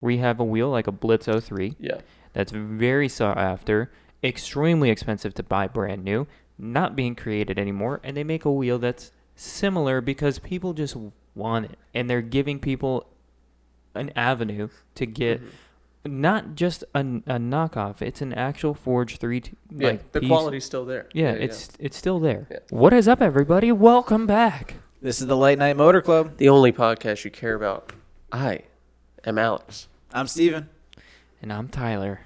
We have a wheel like a Blitz 03. Yeah. That's very sought after, extremely expensive to buy brand new, not being created anymore, and they make a wheel that's similar because people just want it, and they're giving people an avenue to get not just a knockoff. It's an actual forged The piece. quality's still there. Yeah, it's still there. Yeah. What is up, everybody? Welcome back. This is the Late Night Motor Club. The only podcast you care about. I am Alex. I'm Steven. And I'm Tyler.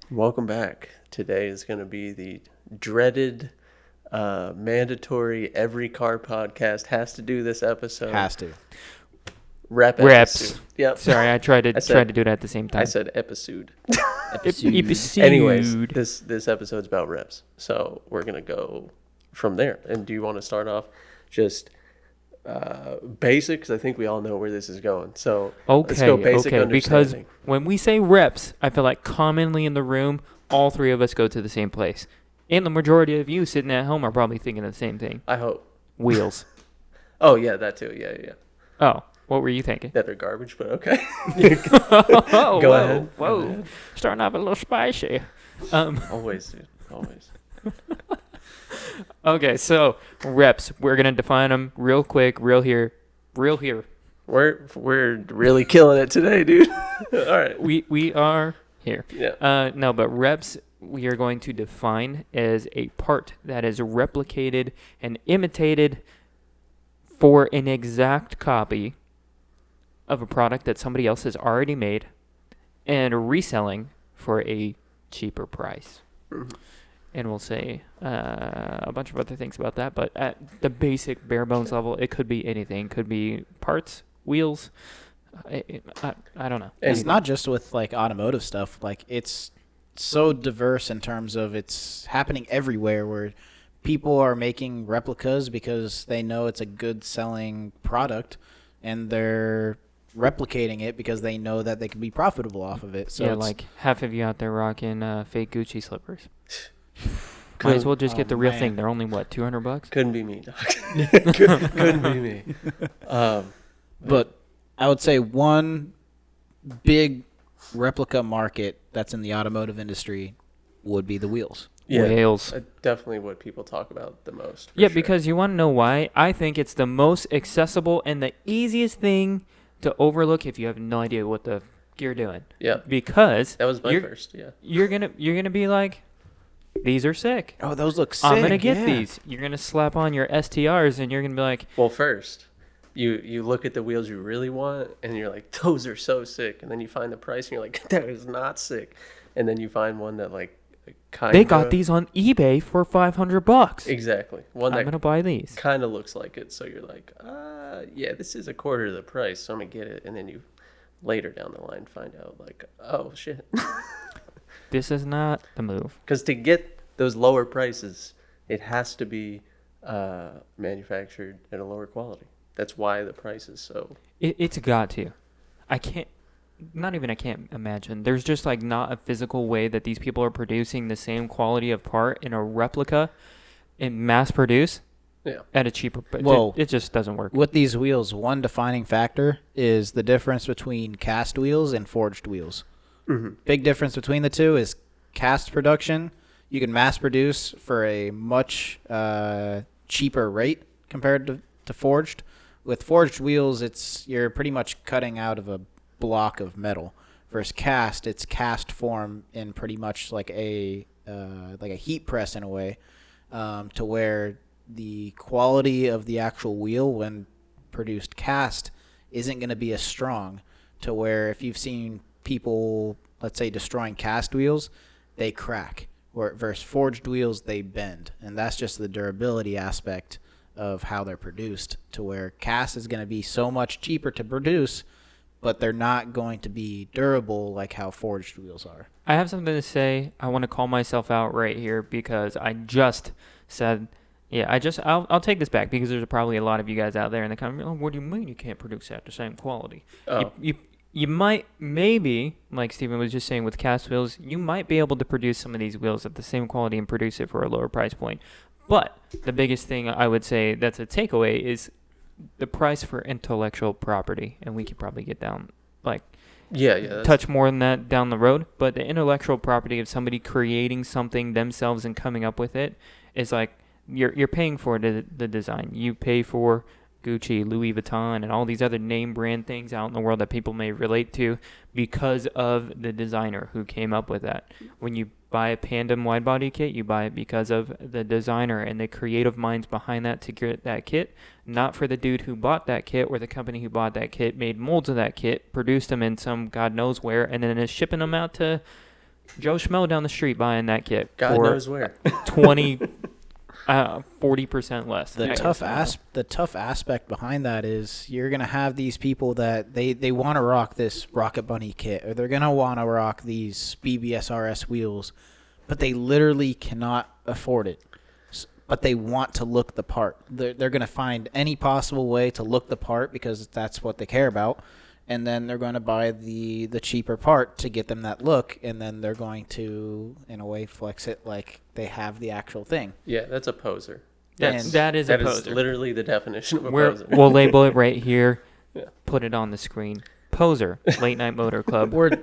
Welcome back. Today is going to be the dreaded, mandatory, every car podcast has to do this episode. Has to. Reps. Reps. Yep. Sorry, I tried to do it at the same time. I said episode. Episode. Anyways, this episode's about reps. So we're going to go from there. And do you want to start off just basic? Because I think we all know where this is going. So let's go basic understanding. Because when we say reps, I feel like commonly in the room, all three of us go to the same place. And the majority of you sitting at home are probably thinking the same thing. I hope. Wheels. Oh, yeah, that too. Yeah. Oh, what were you thinking? That they're garbage, but okay. Go ahead. Whoa. Go ahead. Starting off a little spicy. Always, dude. Always. Okay, so reps. We're going to define them real quick, real here. We're really killing it today, dude. All right. We are here. Yeah. No, but reps we are going to define as a part that is replicated and imitated for an exact copy of a product that somebody else has already made and reselling for a cheaper price. Mm-hmm. And we'll say a bunch of other things about that, but at the basic bare bones level, it could be anything. It could be parts, wheels. I don't know. It's not just with like automotive stuff. Like it's so diverse in terms of it's happening everywhere where people are making replicas because they know it's a good selling product and they're replicating it because they know that they can be profitable off of it. So yeah, like half of you out there rocking fake Gucci slippers. Might as well just get the real thing. They're only, what, $200? Couldn't be me, dog. Couldn't be me. But I would say one big replica market that's in the automotive industry would be the wheels. Yeah, wheels. Definitely what people talk about the most. Yeah, sure. because you want to know why? I think it's the most accessible and the easiest thing to overlook if you have no idea what the you're doing. Yeah. Because that was my first, yeah. You're gonna be like, these are sick. Oh, those look sick. I'm gonna get these. You're gonna slap on your STRs and you're gonna be like, well, first you look at the wheels you really want and you're like, those are so sick, and then you find the price and you're like, that is not sick, and then you find one that like kind of, they got these on eBay for $500. Exactly. One I'm gonna buy these. Kind of looks like it, so you're like, yeah, this is a quarter of the price, so I'm gonna get it, and then you later down the line find out like, oh shit. This is not the move. Because to get those lower prices, it has to be manufactured at a lower quality. That's why the price is so. It's got to. I can't imagine. There's just like not a physical way that these people are producing the same quality of part in a replica and mass produce at a cheaper price. Well, it just doesn't work. With these wheels, one defining factor is the difference between cast wheels and forged wheels. Mm-hmm. Big difference between the two is cast production. You can mass produce for a much cheaper rate compared to forged. With forged wheels, you're pretty much cutting out of a block of metal. Versus cast, it's cast form in pretty much like a heat press in a way, to where the quality of the actual wheel when produced cast isn't going to be as strong. To where if you've seen people, let's say, destroying cast wheels, they crack. Versus forged wheels, they bend. And that's just the durability aspect of how they're produced, to where cast is going to be so much cheaper to produce, but they're not going to be durable like how forged wheels are. I have something to say. I want to call myself out right here because I just said, I'll take this back because there's probably a lot of you guys out there in the comment, oh, what do you mean you can't produce at the same quality? Oh. You might, maybe, like Steven was just saying with cast wheels, you might be able to produce some of these wheels at the same quality and produce it for a lower price point. But the biggest thing I would say that's a takeaway is the price for intellectual property. And we could probably get down, like, touch more than that down the road. But the intellectual property of somebody creating something themselves and coming up with it is like you're paying for the design. You pay for Gucci, Louis Vuitton, and all these other name brand things out in the world that people may relate to because of the designer who came up with that. When you buy a Pandem wide body kit, you buy it because of the designer and the creative minds behind that to get that kit, not for the dude who bought that kit or the company who bought that kit, made molds of that kit, produced them in some God knows where, and then is shipping them out to Joe Schmo down the street buying that kit God for knows where. 40% less. The tough aspect behind that is you're gonna have these people that they want to rock this Rocket Bunny kit, or they're gonna want to rock these BBSRS wheels, but they literally cannot afford it. But they want to look the part. They're gonna find any possible way to look the part because that's what they care about. And then they're going to buy the cheaper part to get them that look, and then they're going to, in a way, flex it like they have the actual thing. Yeah, that's a poser. That is a poser. That is literally the definition of a poser. We'll label it right here. Yeah. Put it on the screen. Poser, Late Night Motor Club. We're,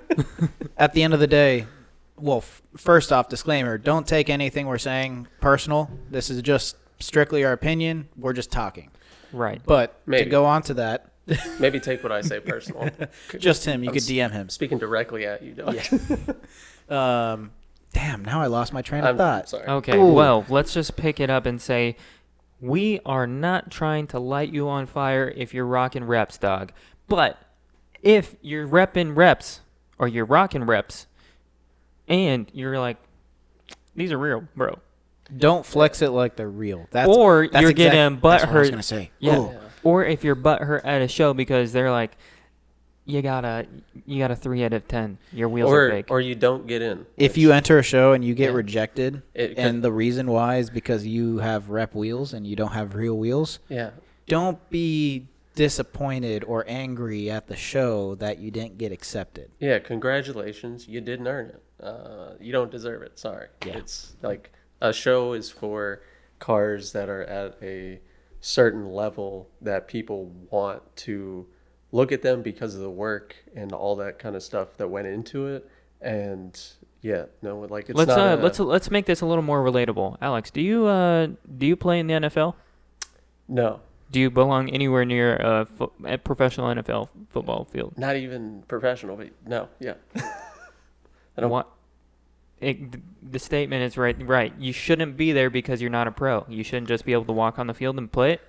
at the end of the day, well, first off, disclaimer, don't take anything we're saying personal. This is just strictly our opinion. We're just talking. Right. But Maybe. to go on to that. Maybe take what I say personal. Just him. You could DM him. Speaking directly at you, dog. Yeah. Damn, now I lost my train of thought. I'm sorry. Okay, well, let's just pick it up and say we are not trying to light you on fire if you're rocking reps, dog. But if you're repping reps or you're rocking reps and you're like, these are real, bro. Don't flex it like they're real. You're getting butt hurt. That's what I was gonna say. Yeah. Ooh. Or if you're butt hurt at a show because they're like, you got a 3 out of 10. Your wheels are fake. Or you don't get in. If you enter a show and you get Yeah. rejected, and the reason why is because you have rep wheels and you don't have real wheels, Yeah. don't be disappointed or angry at the show that you didn't get accepted. Yeah, congratulations. You didn't earn it. You don't deserve it. Sorry. Yeah. It's like a show is for cars that are at a certain level that people want to look at them because of the work and all that kind of stuff that went into it. And yeah, no, like it's let's make this a little more relatable. Alex, do you play in the NFL? No. Do you belong anywhere near a professional NFL football field? Not even professional, but no, yeah. I don't. The statement is right. You shouldn't be there because you're not a pro. You shouldn't just be able to walk on the field and play it.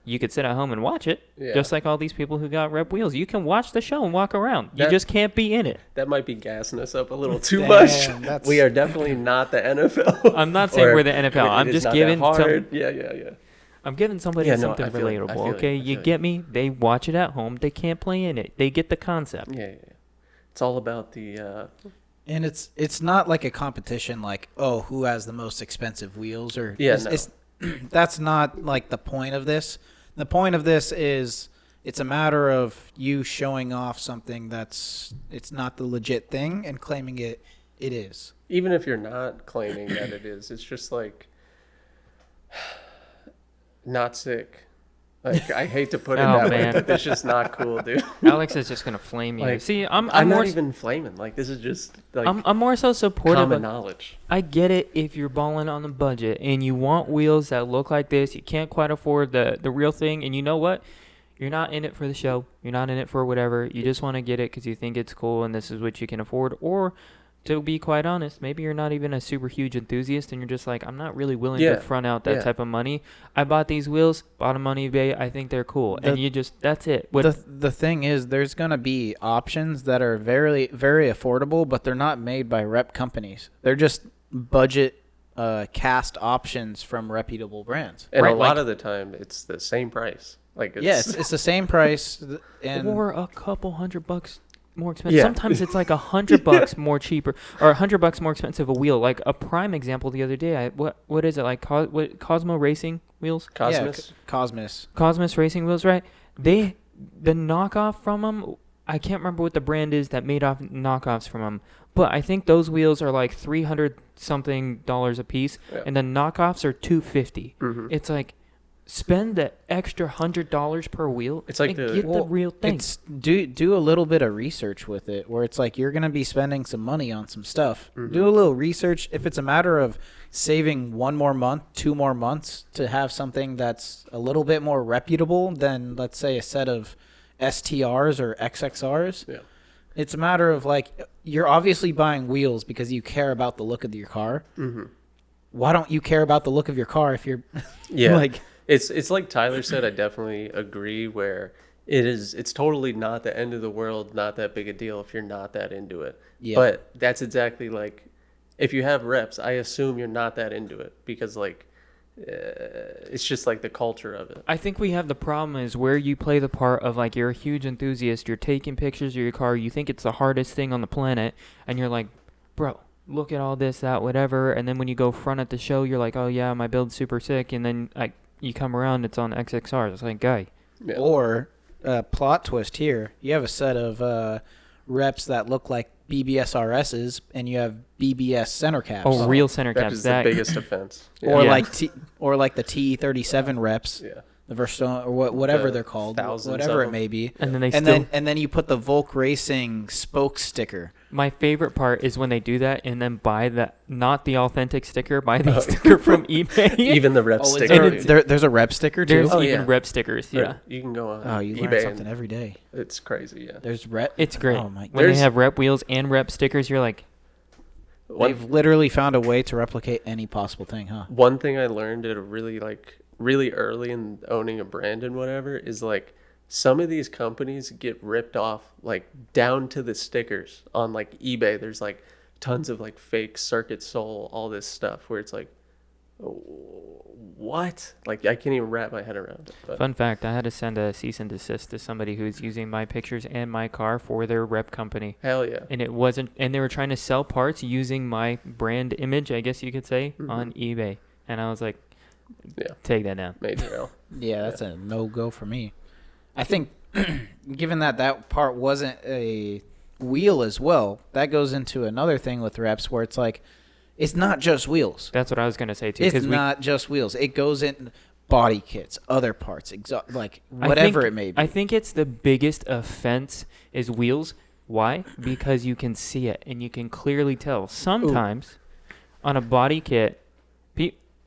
You could sit at home and watch it, just like all these people who got rep wheels. You can watch the show and walk around. You just can't be in it. That might be gassing us up a little too much. We are definitely not the NFL. I'm not saying we're the NFL. I'm just giving Yeah. I'm giving somebody something relatable. Okay, you get me? They watch it at home. They can't play in it. They get the concept. Yeah. It's all about the. And it's not like a competition like, oh, who has the most expensive wheels or that's not like the point of this. The point of this is it's a matter of you showing off something it's not the legit thing and claiming it is. Even if you're not claiming that it is, it's just like not sick. Like, I hate to put it that way, but it's just not cool, dude. Alex is just gonna flame you. Like, See, I'm not even flaming. Like, this is just like I'm more so supportive. Common knowledge. I get it if you're balling on the budget and you want wheels that look like this. You can't quite afford the real thing, and you know what? You're not in it for the show. You're not in it for whatever. You just want to get it because you think it's cool and this is what you can afford. Or, to be quite honest, maybe you're not even a super huge enthusiast and you're just like, I'm not really willing to front out that type of money. I bought these wheels, bought them on eBay. I think they're cool. And that's it. The thing is, there's going to be options that are very, very affordable, but they're not made by rep companies. They're just budget cast options from reputable brands. And a lot of the time, it's the same price. Like, it's the same price. Or a couple $100 more expensive. Yeah. Sometimes it's like $100 more cheaper, or $100 more expensive a wheel. Like a prime example the other day. What is it like? Cosmo Racing wheels? Cosmos. Cosmos Racing wheels, right? The knockoff from them. I can't remember what the brand is that made off knockoffs from them, but I think those wheels are like $300 something a piece, and the knockoffs are $250. Mm-hmm. It's like spend the extra $100 per wheel. It's like and get the real thing. It's do a little bit of research with it, where it's like you're gonna be spending some money on some stuff. Mm-hmm. Do a little research. If it's a matter of saving 1 more month, 2 more months to have something that's a little bit more reputable than, let's say, a set of STRs or XXRs. Yeah. It's a matter of like, you're obviously buying wheels because you care about the look of your car. Mm-hmm. Why don't you care about the look of your car if you're like it's like Tyler said. I definitely agree where it's totally not the end of the world, not that big a deal if you're not that into it. Yeah. But that's exactly like, if you have reps, I assume you're not that into it because like it's just like the culture of it. I think we have the problem is where you play the part of like you're a huge enthusiast, you're taking pictures of your car, you think it's the hardest thing on the planet, and you're like, bro, look at all this, that, whatever, and then when you go front at the show, you're like, oh yeah, my build's super sick, and then you come around, it's on XXRs. It's like, guy. Yeah. Or plot twist here, you have a set of reps that look like BBS RSs, and you have BBS center caps. Oh, real center That caps. is the biggest offense. Yeah. Or Yeah. like the T37 reps, Yeah. the Verstone, or whatever The they're called, thousands whatever of it them. may be. And then they and still. then you put the Volk Racing spoke sticker. My favorite part is when they do that and then buy not the authentic sticker, buy the sticker from eBay. Even the rep Oh, sticker. there's a rep sticker too. There's even yeah. rep stickers. Yeah. You can go on Oh, you learn eBay. something every day. It's crazy. Yeah. There's rep. It's great. Oh my! When they There's- have rep wheels and rep stickers, you're like, They've literally found a way to replicate any possible thing, huh? One thing I learned at a really early in owning a brand and whatever is like some of these companies get ripped off like down to the stickers on like eBay. There's like tons of like fake Circuit Soul, all this stuff where it's like, what? Like I can't even wrap my head around it. But fun fact, I had to send a cease and desist to somebody who's using my pictures and my car for their rep company. hell yeah. And it wasn't, and they were trying to sell parts using my brand image, I guess you could say, on eBay. And I was like, Yeah. take that down. Major L. Yeah, that's a no-go for me. I think, given that part wasn't a wheel as well, that goes into another thing with reps where it's like, it's not just wheels. That's what I was going to say too. It's not just wheels. It goes in body kits, other parts, like whatever it may be. I think it's the biggest offense is wheels. Why? Because you can see it and you can clearly tell. Sometimes on a body kit,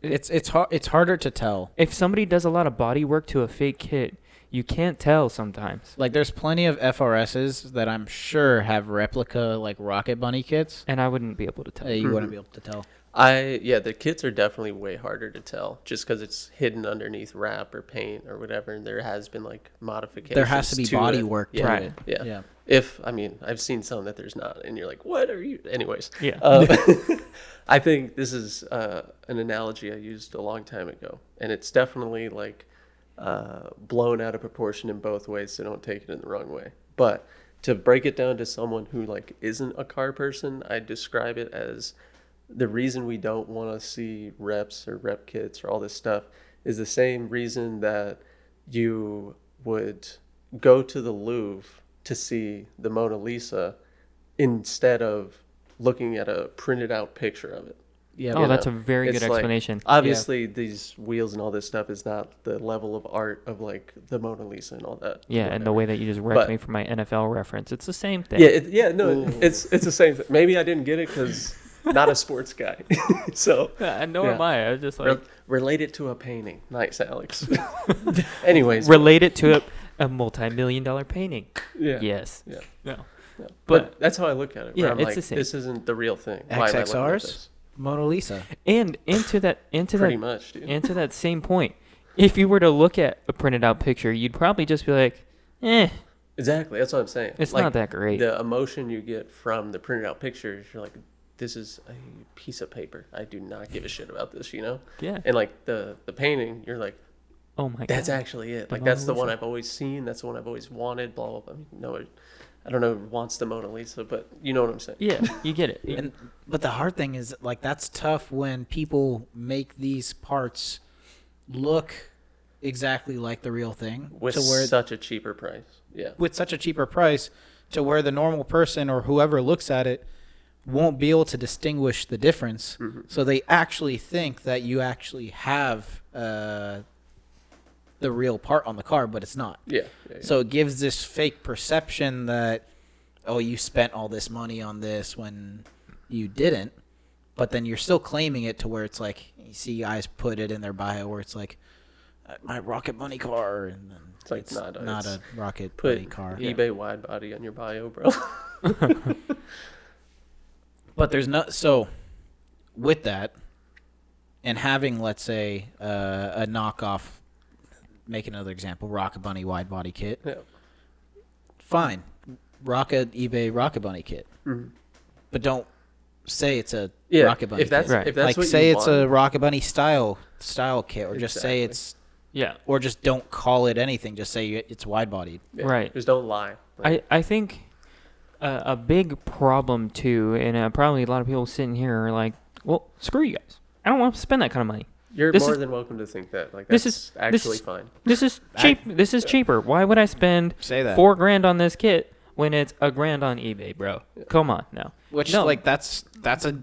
It's harder to tell. if somebody does a lot of body work to a fake kit, you can't tell sometimes. Like there's plenty of FRSs that I'm sure have replica like Rocket Bunny kits. And I wouldn't be able to tell. You wouldn't be able to tell. The kits are definitely way harder to tell just because it's hidden underneath wrap or paint or whatever, and there has been like modifications. There has to be body it. work to Yeah. it. Yeah. Yeah. I've seen some that there's not, and you're like, what are you? Anyways, Yeah. I think this is an analogy I used a long time ago, and it's definitely like blown out of proportion in both ways, so don't take it in the wrong way. But to break it down to someone who like isn't a car person, I describe it as the reason we don't want to see reps or rep kits or all this stuff is the same reason that you would go to the Louvre to see the Mona Lisa instead of looking at a printed out picture of it. Yeah. Oh, You that's know, a very it's good like- explanation. Obviously, these wheels and all this stuff is not the level of art of like the Mona Lisa and all that. Yeah, and the way that you just wrecked But- me for my NFL reference, it's the same thing. It's the same thing. Maybe I didn't get it because not a sports guy. So Nor Yeah. am I. I was just like, relate it to a painting. Nice, Alex. Anyways, relate it to a multi-million-dollar painting. yeah. Yes. Yeah. No. Yeah. But- But that's how I look at it. Yeah, where I'm it's like, the same. this isn't the real thing. Why am I looking at XXRs? this? Mona Lisa. And into Pretty that much, dude. and to that same point, if you were to look at a printed out picture, you'd probably just be like, Exactly. That's what I'm saying. it's Like, not that great. The emotion you get from the printed out pictures, you're like, this is a piece of paper. I do not give a shit about this, you know? Yeah. And like the painting, you're like, Oh my god. that's actually it. The Like, that's Mona the one Lisa. I've always seen. That's the one I've always wanted, blah, blah, blah. I mean, no, I don't know who wants the Mona Lisa, but you know what I'm saying. Yeah, you get it. But the hard thing is, like, that's tough when people make these parts look exactly like the real thing With to where such a cheaper price. Yeah. with such a cheaper price to where the normal person or whoever looks at it won't be able to distinguish the difference. Mm-hmm. So they actually think that you actually have the real part on the car, but it's not. Yeah. So it gives this fake perception that, oh, you spent all this money on this when you didn't, but then you're still claiming it to where it's like, you see guys put it in their bio where it's like, my Rocket Bunny car, and then It's like it's not a Rocket put Bunny car. eBay wide body on your bio, bro. But there's no, so with that, and having, let's say, a knockoff, make another example, Rocket Bunny wide body kit. Yeah. Fine. eBay Rocket Bunny kit. Mm-hmm. But don't say it's a Yeah, Rocket Bunny if that's kit. Right. if that's Like, what say you it's want, a Rocket Bunny style kit, or just say Exactly. it's, Yeah. or just don't call it anything. Just say it's wide bodied. yeah, Right. Just don't lie. Like, I think a big problem too, and probably a lot of people sitting here are like, well, screw you guys. I don't want to spend that kind of money. you're this more is- than welcome to think that. Like this that's is- actually this- fine. This is cheap. This is cheaper. Why would I spend Say that. $4,000 on this kit when it's $1,000 on eBay, bro? Come on now. Which, No. like, that's a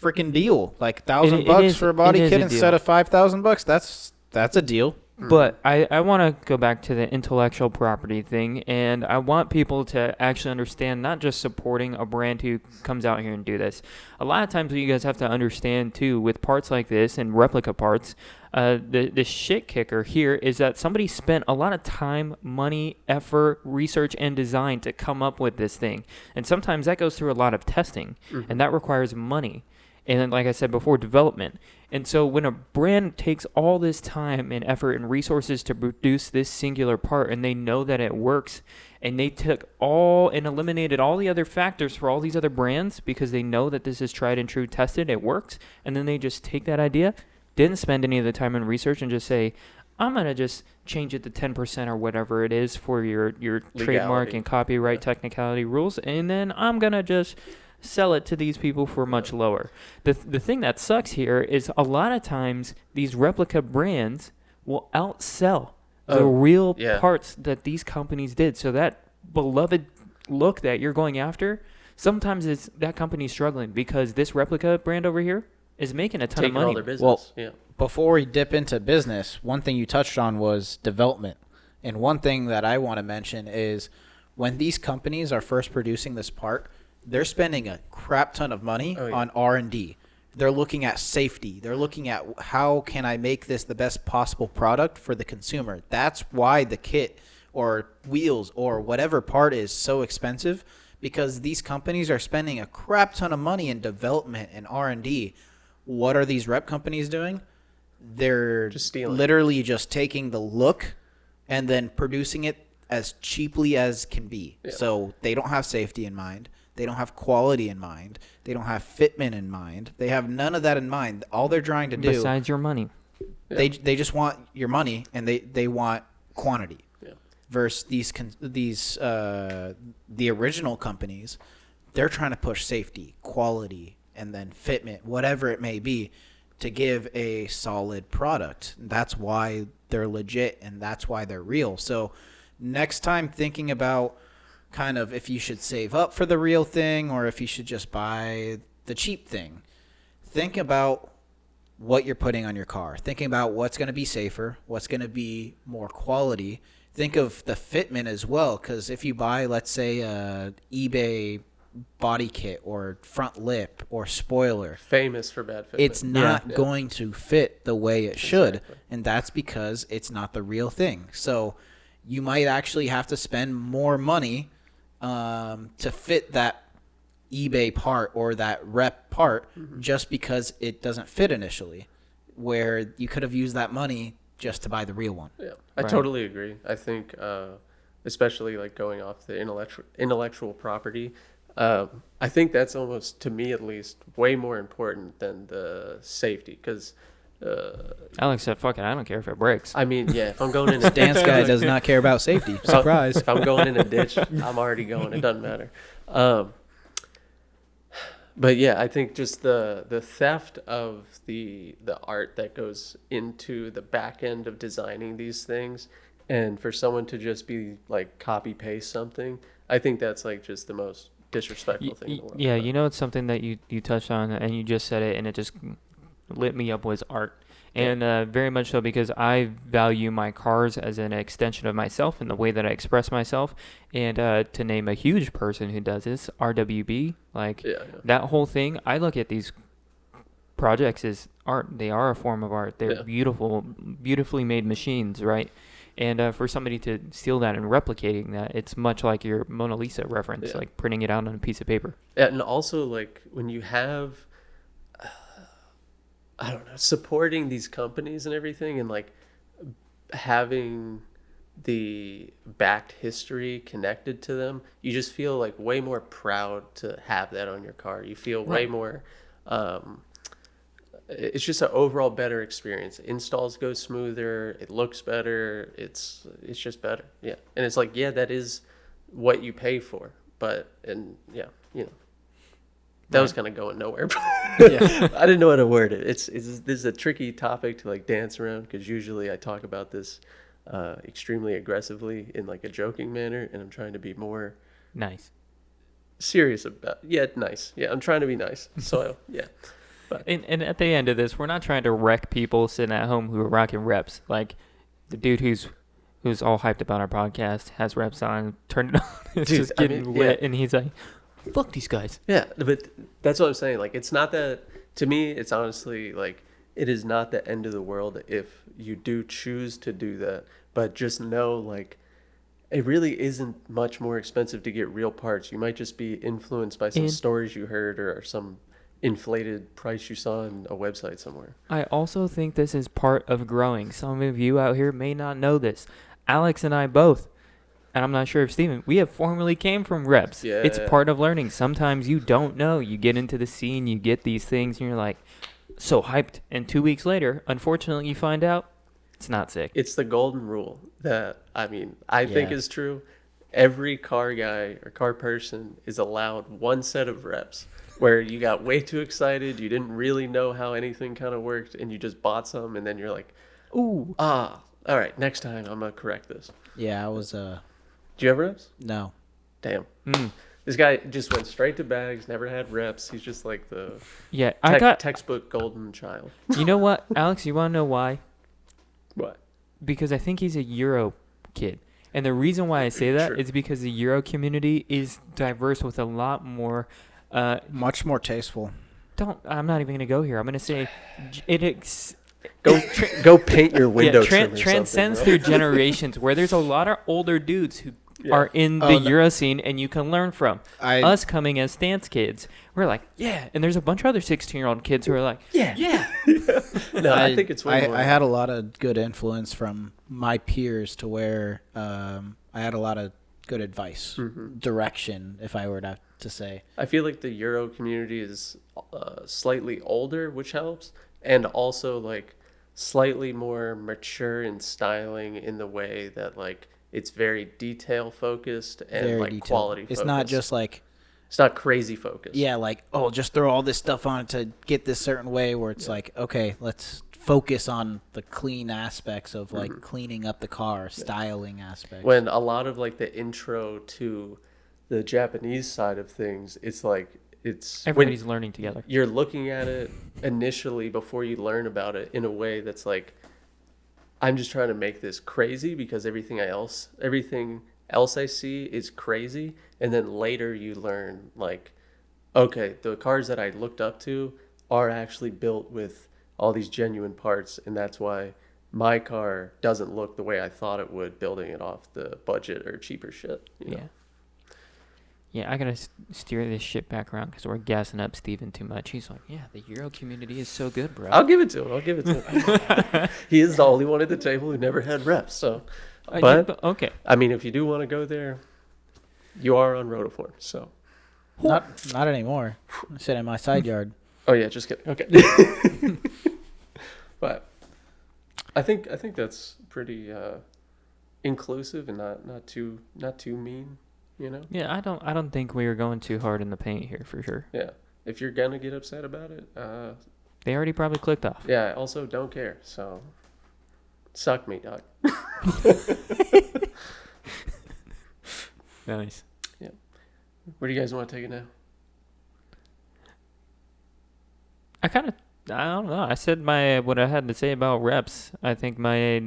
freaking deal. Like, $1,000 It bucks is- for a body it is kit a deal. instead of $5,000. That's a deal. But I want to go back to the intellectual property thing, and I want people to actually understand not just supporting a brand who comes out here and do this. A lot of times what you guys have to understand, too, with parts like this and replica parts, the shit kicker here is that somebody spent a lot of time, money, effort, research, and design to come up with this thing. And sometimes that goes through a lot of testing, and that requires money. And then, like I said before, development. And so when a brand takes all this time and effort and resources to produce this singular part, and they know that it works, and they took all and eliminated all the other factors for all these other brands because they know that this is tried and true, tested, it works, and then they just take that idea, didn't spend any of the time in research, and just say, I'm going to just change it to 10% or whatever it is for your trademark Legality. and copyright technicality rules, and then I'm going to just sell it to these people for much lower. The thing that sucks here is a lot of times these replica brands will outsell the real yeah. parts that these companies did. So that beloved look that you're going after, sometimes it's that company's struggling because this replica brand over here is making a ton Taking of money. all their business. Well, yeah. Before we dip into business, one thing you touched on was development. And one thing that I want to mention is when these companies are first producing this part, they're spending a crap ton of money on R&D. They're looking at safety. They're looking at how can I make this the best possible product for the consumer. That's why the kit or wheels or whatever part is so expensive, because these companies are spending a crap ton of money in development and R&D. What are these rep companies doing? They're Just stealing. literally just taking the look and then producing it as cheaply as can be. Yeah. So they don't have safety in mind. They don't have quality in mind. They don't have fitment in mind. They have none of that in mind. All they're trying to do, Besides your money. they just want your money, and they want quantity. Yeah. Versus the original companies, they're trying to push safety, quality, and then fitment, whatever it may be, to give a solid product. That's why they're legit, and that's why they're real. So next time thinking about kind of if you should save up for the real thing or if you should just buy the cheap thing, think about what you're putting on your car. Thinking about what's going to be safer, what's going to be more quality. Think of the fitment as well, because if you buy, let's say, a eBay body kit or front lip or spoiler, Famous for bad fitment. it's not Yeah. going to fit the way it should. Exactly. And that's because it's not the real thing. So you might actually have to spend more money to fit that eBay part or that rep part just because it doesn't fit initially, where you could have used that money just to buy the real one. Yeah, I Right. totally agree. I think, especially like going off the intellectual property, I think that's almost, to me at least, way more important than the safety. Because, Alex said, fuck it, I don't care if it breaks. I mean, yeah, if I'm going in a Dance guy does not care about safety. Surprise. if I'm going in a ditch, I'm already going. It doesn't matter. But yeah, I think just the theft of the art that goes into the back end of designing these things, and for someone to just be like copy paste something, I think that's like just the most disrespectful thing in the world. Yeah, you know, it's something that you touched on, and you just said it, and it just lit me up, was art. And very much so because I value my cars as an extension of myself in the way that I express myself. And to name a huge person who does this, RWB, like that whole thing, I look at these projects as art. They are a form of art. They're beautifully made machines, right? And for somebody to steal that and replicating that, it's much like your Mona Lisa reference, like printing it out on a piece of paper. Yeah, and also like when you have, I don't know, supporting these companies and everything, and like having the backed history connected to them, you just feel like way more proud to have that on your car. You feel way more. It's just an overall better experience. Installs go smoother. It looks better. It's just better. Yeah, and it's like that is what you pay for. But that was kind of going nowhere. I didn't know how to word it. This is a tricky topic to like dance around because usually I talk about this extremely aggressively in like a joking manner, and I'm trying to be more nice, serious about. Nice. Yeah, I'm trying to be nice. So But. And at the end of this, we're not trying to wreck people sitting at home who are rocking reps. Like the dude who's all hyped about our podcast has reps on, turned it on, it's just getting lit, and he's like, "Fuck these guys." Yeah, but that's what I'm saying. Like, it's not that. To me, it's honestly like it is not the end of the world if you do choose to do that. But just know, like, it really isn't much more expensive to get real parts. You might just be influenced by some stories you heard or some inflated price you saw on a website somewhere. I also think this is part of growing. Some of you out here may not know this. Alex and I both, and I'm not sure if Steven, we have formerly came from reps. Yeah. It's part of learning. Sometimes you don't know. You get into the scene, you get these things, and you're like so hyped. And 2 weeks later, unfortunately, you find out it's not sick. It's the golden rule that, I think is true. Every car guy or car person is allowed one set of reps. Where you got way too excited, you didn't really know how anything kind of worked, and you just bought some, and then you're like, "Ooh, all right, next time I'm gonna correct this." Yeah, I was. Do you have reps? No. Damn. This guy just went straight to bags, never had reps. He's just like the textbook golden child. You know what, Alex? You want to know why? What? Because I think he's a Euro kid. And the reason why I say that is because the Euro community is diverse with a lot more... much more tasteful. I'm not even going to go here. I'm going to say Go paint your window trim or transcends something, through generations where there's a lot of older dudes who are in the Euro scene and you can learn from. Us coming as stance kids, we're like, yeah. And there's a bunch of other 16-year-old kids who are like, yeah. No, I think it's way more. I had a lot of good influence from my peers to where I had a lot of good advice, direction, if I were to say. I feel like the Euro community is slightly older, which helps, and also like slightly more mature in styling in the way that like it's very detail focused and very like detailed. Quality focused. It's not just like it's not crazy focused. Yeah, like just throw all this stuff on it to get this certain way where it's like, okay, let's focus on the clean aspects of like cleaning up the car, styling aspects. When a lot of like the intro to the Japanese side of things, it's like everybody's learning together. You're looking at it initially before you learn about it in a way that's like, I'm just trying to make this crazy because everything else I see is crazy, and then later you learn like, okay, the cars that I looked up to are actually built with all these genuine parts, and that's why my car doesn't look the way I thought it would building it off the budget or cheaper shit. You know? Yeah, I gotta steer this shit back around because we're gassing up Steven too much. He's like, yeah, the Euro community is so good, bro. I'll give it to him. He is the only one at the table who never had reps. So, but okay. I mean, if you do want to go there, you are on Rotoform. So, not anymore. I sit in my side yard. Oh yeah, just kidding. Okay. But I think that's pretty inclusive and not too mean. You know? Yeah, I don't think we were going too hard in the paint here for sure. Yeah. If you're gonna get upset about it, they already probably clicked off. Yeah, I also don't care, so suck me, dog. Nice. Yeah. Where do you guys want to take it now? I kind of I don't know. I said what I had to say about reps. I think my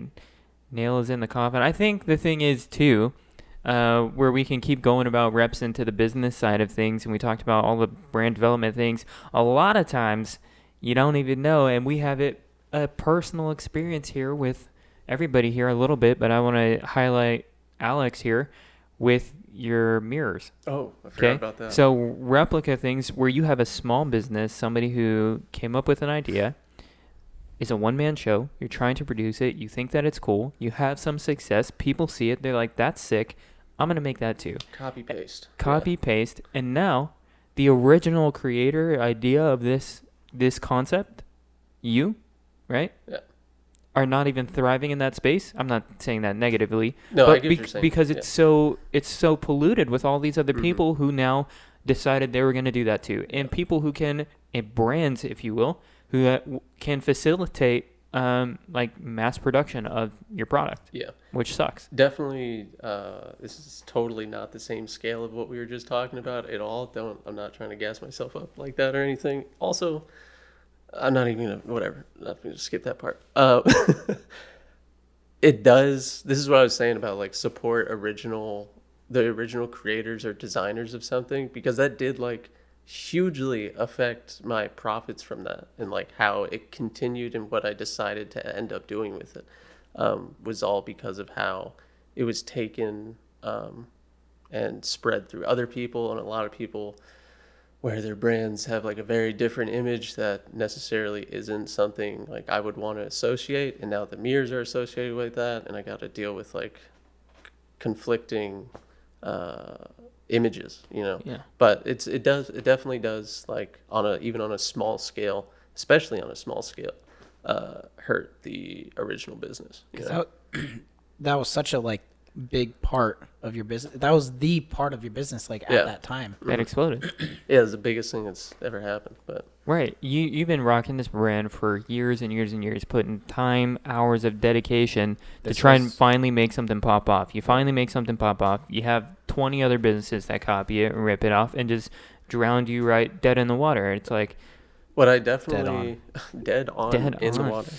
nail is in the coffin. I think the thing is too, where we can keep going about reps into the business side of things, and we talked about all the brand development things. A lot of times, you don't even know, and we have a personal experience here with everybody here a little bit, but I want to highlight Alex here with your mirrors. Oh, I forgot about that. So replica things where you have a small business, somebody who came up with an idea, is a one-man show. You're trying to produce it. You think that it's cool. You have some success. People see it. They're like, that's sick. I'm going to make that too. Copy paste. Paste. And now the original creator idea of this concept, you, right? Yeah. Are not even thriving in that space. I'm not saying that negatively. No, but I get what you're saying. Because it's so polluted with all these other people who now decided they were going to do that too, and people who can, and brands, if you will, who can facilitate like mass production of your product. Yeah, which sucks. Definitely, this is totally not the same scale of what we were just talking about at all. I'm not trying to gas myself up like that or anything. Also, I'm not even gonna whatever. I'm not gonna skip that part. It does. This is what I was saying about like support the original creators or designers of something, because that did like hugely affect my profits from that, and like how it continued and what I decided to end up doing with it was all because of how it was taken and spread through other people, and a lot of people where their brands have like a very different image that necessarily isn't something like I would want to associate, and now the mirrors are associated with that, and I got to deal with like conflicting images, you know. Yeah. But it definitely does, like even on a small scale, especially on a small scale, hurt the original business. That was such a like big part of your business. That was the part of your business like at that time. That exploded. Yeah, it's the biggest thing that's ever happened. But right, you've been rocking this brand for years and years and years, putting time, hours of dedication to try and finally make something pop off. You finally make something pop off. You have 20 other businesses that copy it and rip it off and just drown you right dead in the water. It's like what I definitely dead on in the water.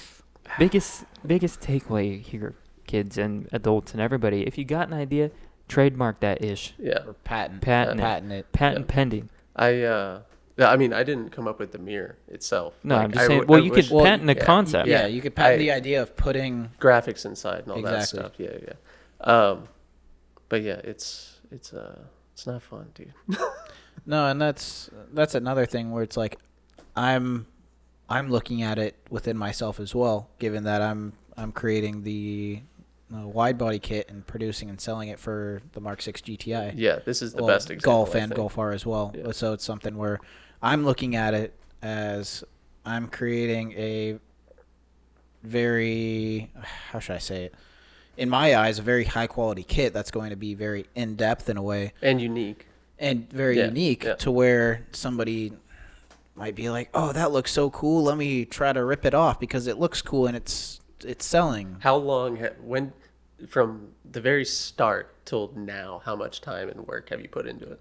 Biggest takeaway here, kids and adults and everybody, if you got an idea, trademark that ish. Yeah. Or patent it. Patent pending. I mean, I didn't come up with the mirror itself. No, like, I'm just saying. You could patent the concept. Yeah, you could patent the idea of putting graphics inside and all that stuff. Yeah. But yeah, it's not fun, dude. No, and that's another thing where it's like, I'm looking at it within myself as well, given that I'm creating the wide body kit and producing and selling it for the Mark 6 GTI. Yeah, this is the best example. Golf and Golf R as well. Yeah. So it's something where I'm looking at it as I'm creating a very, how should I say it? In my eyes, a very high quality kit that's going to be very in depth in a way. And unique. And very unique to where somebody might be like, oh, that looks so cool. Let me try to rip it off because it looks cool and it's selling. How long, when from the very start till now, how much time and work have you put into it?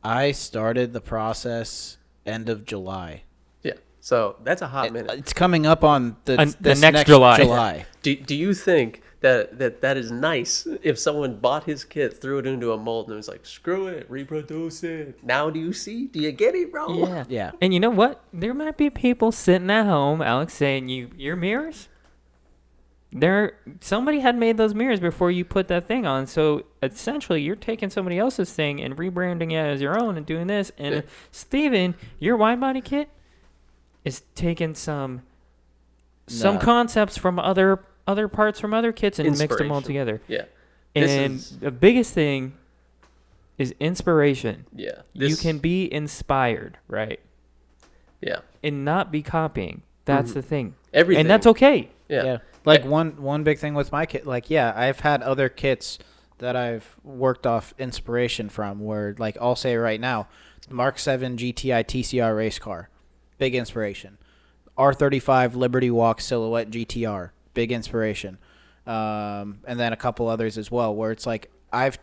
I started the process end of July. Yeah, so that's a hot minute. It's coming up on the next July. Do you think that is nice if someone bought his kit, threw it into a mold, and was like, screw it, reproduce it? Now do you get it, bro? Yeah. And you know what? There might be people sitting at home, Alex, saying, your mirrors? Somebody had made those mirrors before you put that thing on. So essentially, you're taking somebody else's thing and rebranding it as your own and doing this. And Steven, your wide body kit is taking some concepts from other parts from other kits and mixed them all together. Yeah. And the biggest thing is inspiration. Yeah. You can be inspired, right? Yeah. And not be copying. That's the thing. Everything. And that's okay. Yeah. Like one big thing with my kit, like, I've had other kits that I've worked off inspiration from where, like, I'll say right now, Mark 7 GTI TCR race car, big inspiration. R35 Liberty Walk Silhouette GTR, big inspiration. And then a couple others as well, where it's like I've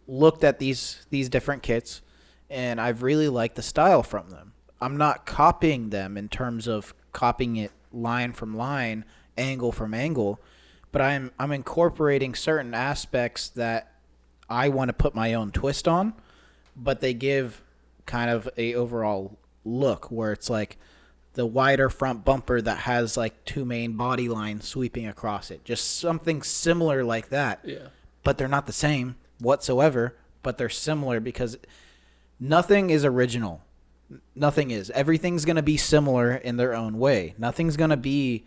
looked at these different kits, and I've really liked the style from them. I'm not copying them in terms of copying it line from line, angle from angle, but I'm incorporating certain aspects that I want to put my own twist on, but they give kind of a overall look where it's like the wider front bumper that has like two main body lines sweeping across it. Just something similar like that. Yeah. But they're not the same whatsoever, but they're similar because nothing is original. Nothing is. Everything's going to be similar in their own way. Nothing's going to be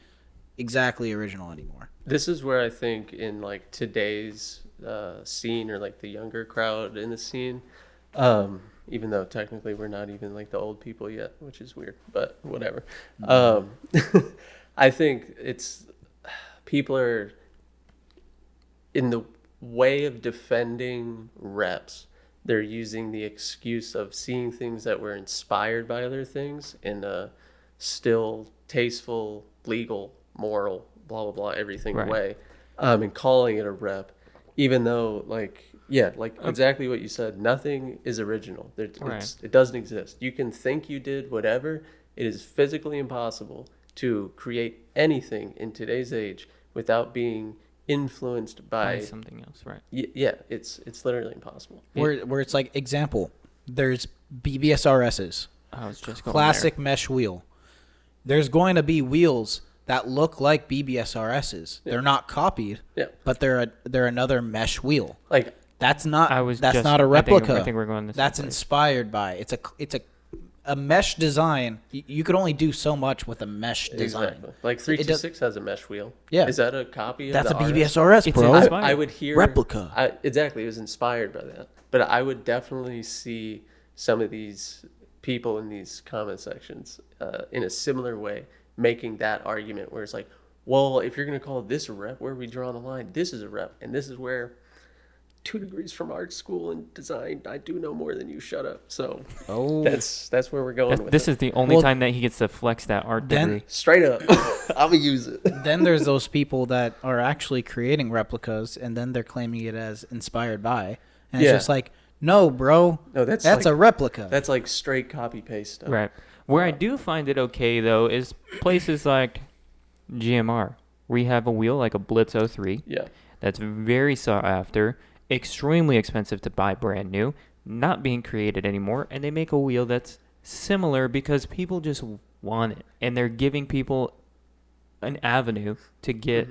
exactly original anymore. This is where I think in like today's scene, or like the younger crowd in the scene, even though technically we're not even like the old people yet, which is weird, but whatever. I think it's people are in the way of defending reps. They're using the excuse of seeing things that were inspired by other things in a still tasteful, legal, moral, blah, blah, blah, everything way, and calling it a rep, even though, like, exactly what you said, nothing is original. It doesn't exist. You can think you did whatever. It is physically impossible to create anything in today's age without being influenced by something else, right? Yeah, it's literally impossible. Where it's like, example, there's BBSRSs, I was just going classic mesh wheel. There's going to be wheels that look like BBSRSs. Yeah. They're not copied, but they're another mesh wheel. Like that's not a replica. I think we're going this That's way. Inspired by. It's a mesh design. You could only do so much with a mesh design. Exactly. Like 326 has a mesh wheel. Yeah. Is that a copy of That's the a BBSRS, bro. I would hear replica. Exactly. It was inspired by that. But I would definitely see some of these people in these comment sections in a similar way making that argument where it's like, well, if you're going to call this a rep, where are we drawing the line? This is a rep. And this is where 2 degrees from art school and design, I do know more than you, shut up. So that's where we're going with this it. is the only time that he gets to flex that art degree. Straight up. I'm going to use it. Then there's those people that are actually creating replicas, and then they're claiming it as inspired by. And it's just like, no, bro. No, that's like, a replica. That's like straight copy-paste stuff. Right. Where I do find it okay, though, is places like GMR. We have a wheel like a Blitz 03. Yeah. That's very sought after, extremely expensive to buy brand new, not being created anymore, and they make a wheel that's similar because people just want it. And they're giving people an avenue to get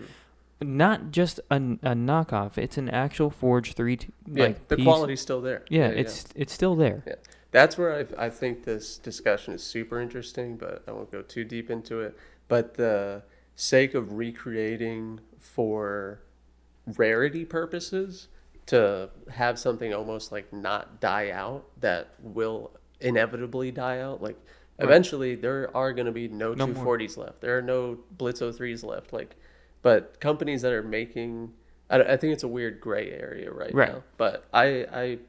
not just a knockoff, it's an actual forged the piece. Quality's still there. It's still there. Yeah. That's where I think this discussion is super interesting, but I won't go too deep into it. But the sake of recreating for rarity purposes, to have something almost like not die out that will inevitably die out. Like eventually there are going to be no 240s left. There are no Blitz 03s left. But companies that are making, I think it's a weird gray area right now. But I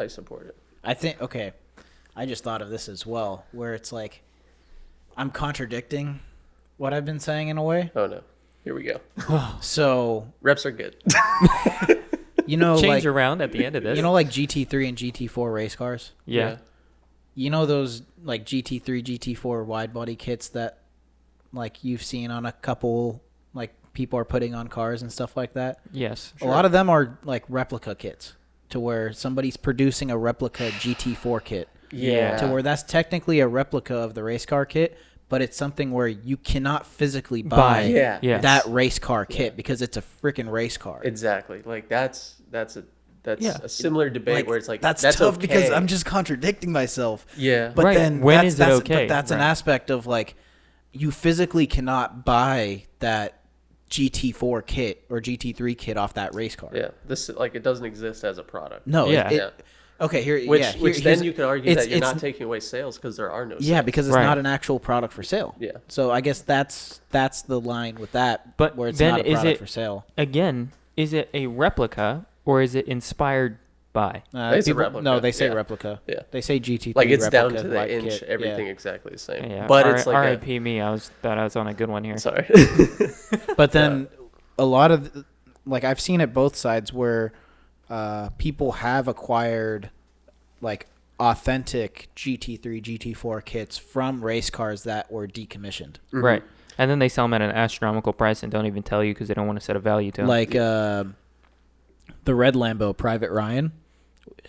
support it. I think, okay, I just thought of this as well, where it's like, I'm contradicting what I've been saying in a way. Oh no, here we go. So reps are good. You know, change around at the end of this. You know, like GT3 and GT4 race cars? Yeah. You know those like GT3, GT4 wide body kits that like you've seen on a couple, like people are putting on cars and stuff like that? Yes. Sure. A lot of them are like replica kits, to where somebody's producing a replica GT4 kit. Yeah. To where that's technically a replica of the race car kit, but it's something where you cannot physically buy that race car kit because it's a freaking race car. Exactly. Like that's a similar debate like, where it's like that's tough okay. because I'm just contradicting myself. Yeah. But then when is it okay? But that's an aspect of like you physically cannot buy that GT4 kit or GT3 kit off that race car. Yeah. This like it doesn't exist as a product. No. Yeah. Okay, here. Which then you could argue that you're not taking away sales because there are no sales. Yeah, because it's not an actual product for sale. Yeah. So I guess that's the line with that. But where it's then not a product for sale. Again, is it a replica or is it inspired by? It's a replica. No, they say replica. Yeah. They say GT3 like it's replica, down to the inch, kit. everything exactly the same. Yeah. But it's like R.I.P. me. I thought I was on a good one here. Sorry. But then a lot of like I've seen it both sides where people have acquired like authentic GT3, GT4 kits from race cars that were decommissioned. Mm-hmm. Right. And then they sell them at an astronomical price and don't even tell you because they don't want to set a value to them. Like the red Lambo Private Ryan,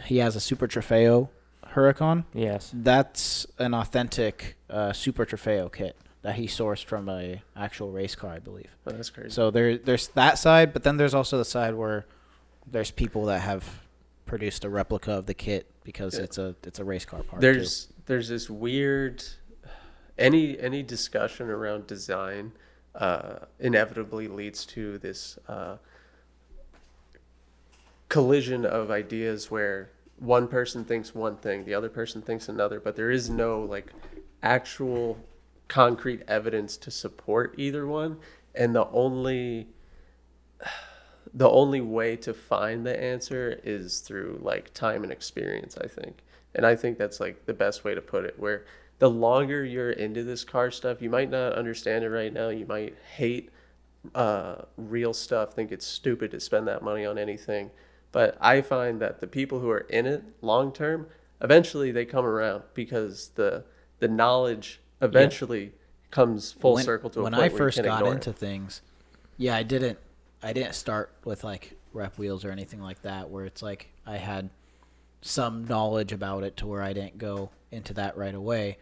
he has a Super Trofeo Huracan. Yes. That's an authentic Super Trofeo kit that he sourced from a actual race car, I believe. Oh, that's crazy. So there's that side, but then there's also the side where there's people that have produced a replica of the kit because it's a race car part. There's this weird any discussion around design inevitably leads to this collision of ideas where one person thinks one thing, the other person thinks another, but there is no like actual concrete evidence to support either one, and the only way to find the answer is through like time and experience, I think. And I think that's like the best way to put it, where the longer you're into this car stuff, you might not understand it right now, you might hate real stuff, think it's stupid to spend that money on anything, but I find that the people who are in it long term, eventually they come around because the knowledge eventually comes full circle to a point where you can't ignore it. When I first got into things, I didn't start with like rep wheels or anything like that, where it's like I had some knowledge about it to where I didn't go into that right away,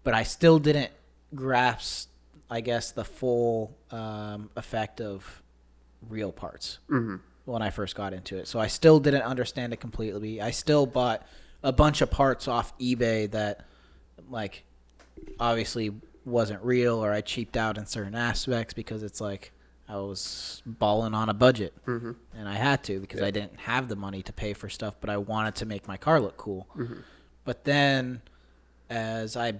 but I still didn't grasp, I guess, the full effect of real parts when I first got into it. So I still didn't understand it completely. I still bought a bunch of parts off eBay that like obviously wasn't real, or I cheaped out in certain aspects because it's like I was balling on a budget, and I had to because I didn't have the money to pay for stuff, but I wanted to make my car look cool. But then as I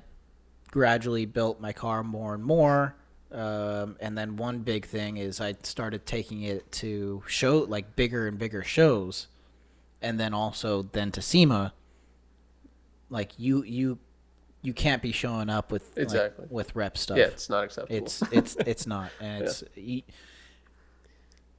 gradually built my car more and more, and then one big thing is I started taking it to show like bigger and bigger shows, and then also then to SEMA. Like you can't be showing up with exactly with rep stuff. Yeah, it's not acceptable. It's not, and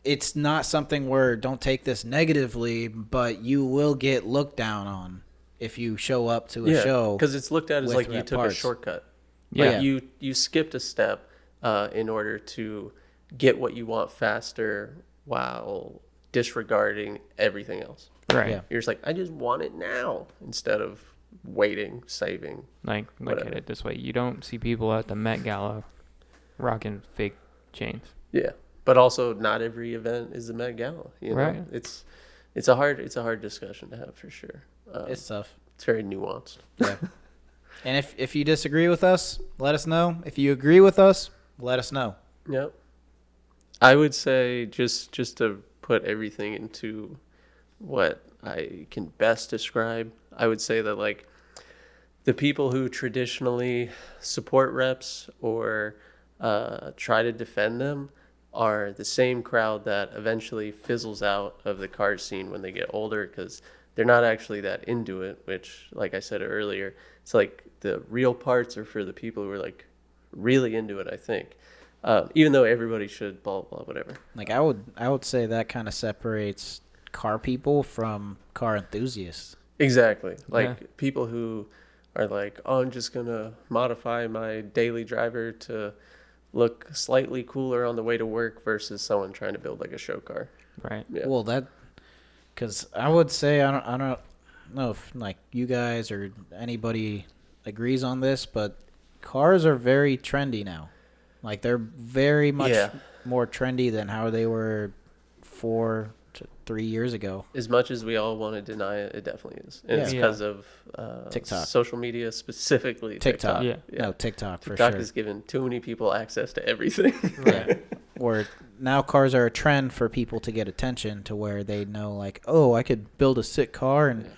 it's not something where don't take this negatively, but you will get looked down on if you show up to a show, because it's looked at as like you took a shortcut. Yeah, like you skipped a step in order to get what you want faster while disregarding everything else. Right. Yeah. You're just like, I just want it now instead of waiting, saving. Like, look at it this way. You don't see people at the Met Gala rocking fake chains. Yeah. But also not every event is the Met Gala. You know? Right. It's a hard discussion to have for sure. It's tough. It's very nuanced. Yeah. And if you disagree with us, let us know. If you agree with us, let us know. Yep. I would say just to put everything into what I can best describe, I would say that like the people who traditionally support reps or try to defend them are the same crowd that eventually fizzles out of the car scene when they get older because they're not actually that into it, which, like I said earlier, it's like the real parts are for the people who are like really into it, I think. Even though everybody should blah, blah, whatever. Like I would say that kind of separates car people from car enthusiasts. Exactly. Like people who are like, oh, I'm just going to modify my daily driver to look slightly cooler on the way to work versus someone trying to build like a show car. Right. Yeah. Well, because I would say, I don't know if like you guys or anybody agrees on this, but cars are very trendy now. Like they're very much more trendy than how they were 4 to 3 years ago. As much as we all want to deny it, it definitely is. And it's because of TikTok. Social media, specifically TikTok. Yeah. No, TikTok for TikTok sure. has given too many people access to everything. Right. Where now cars are a trend for people to get attention to where they know like, oh, I could build a sick car and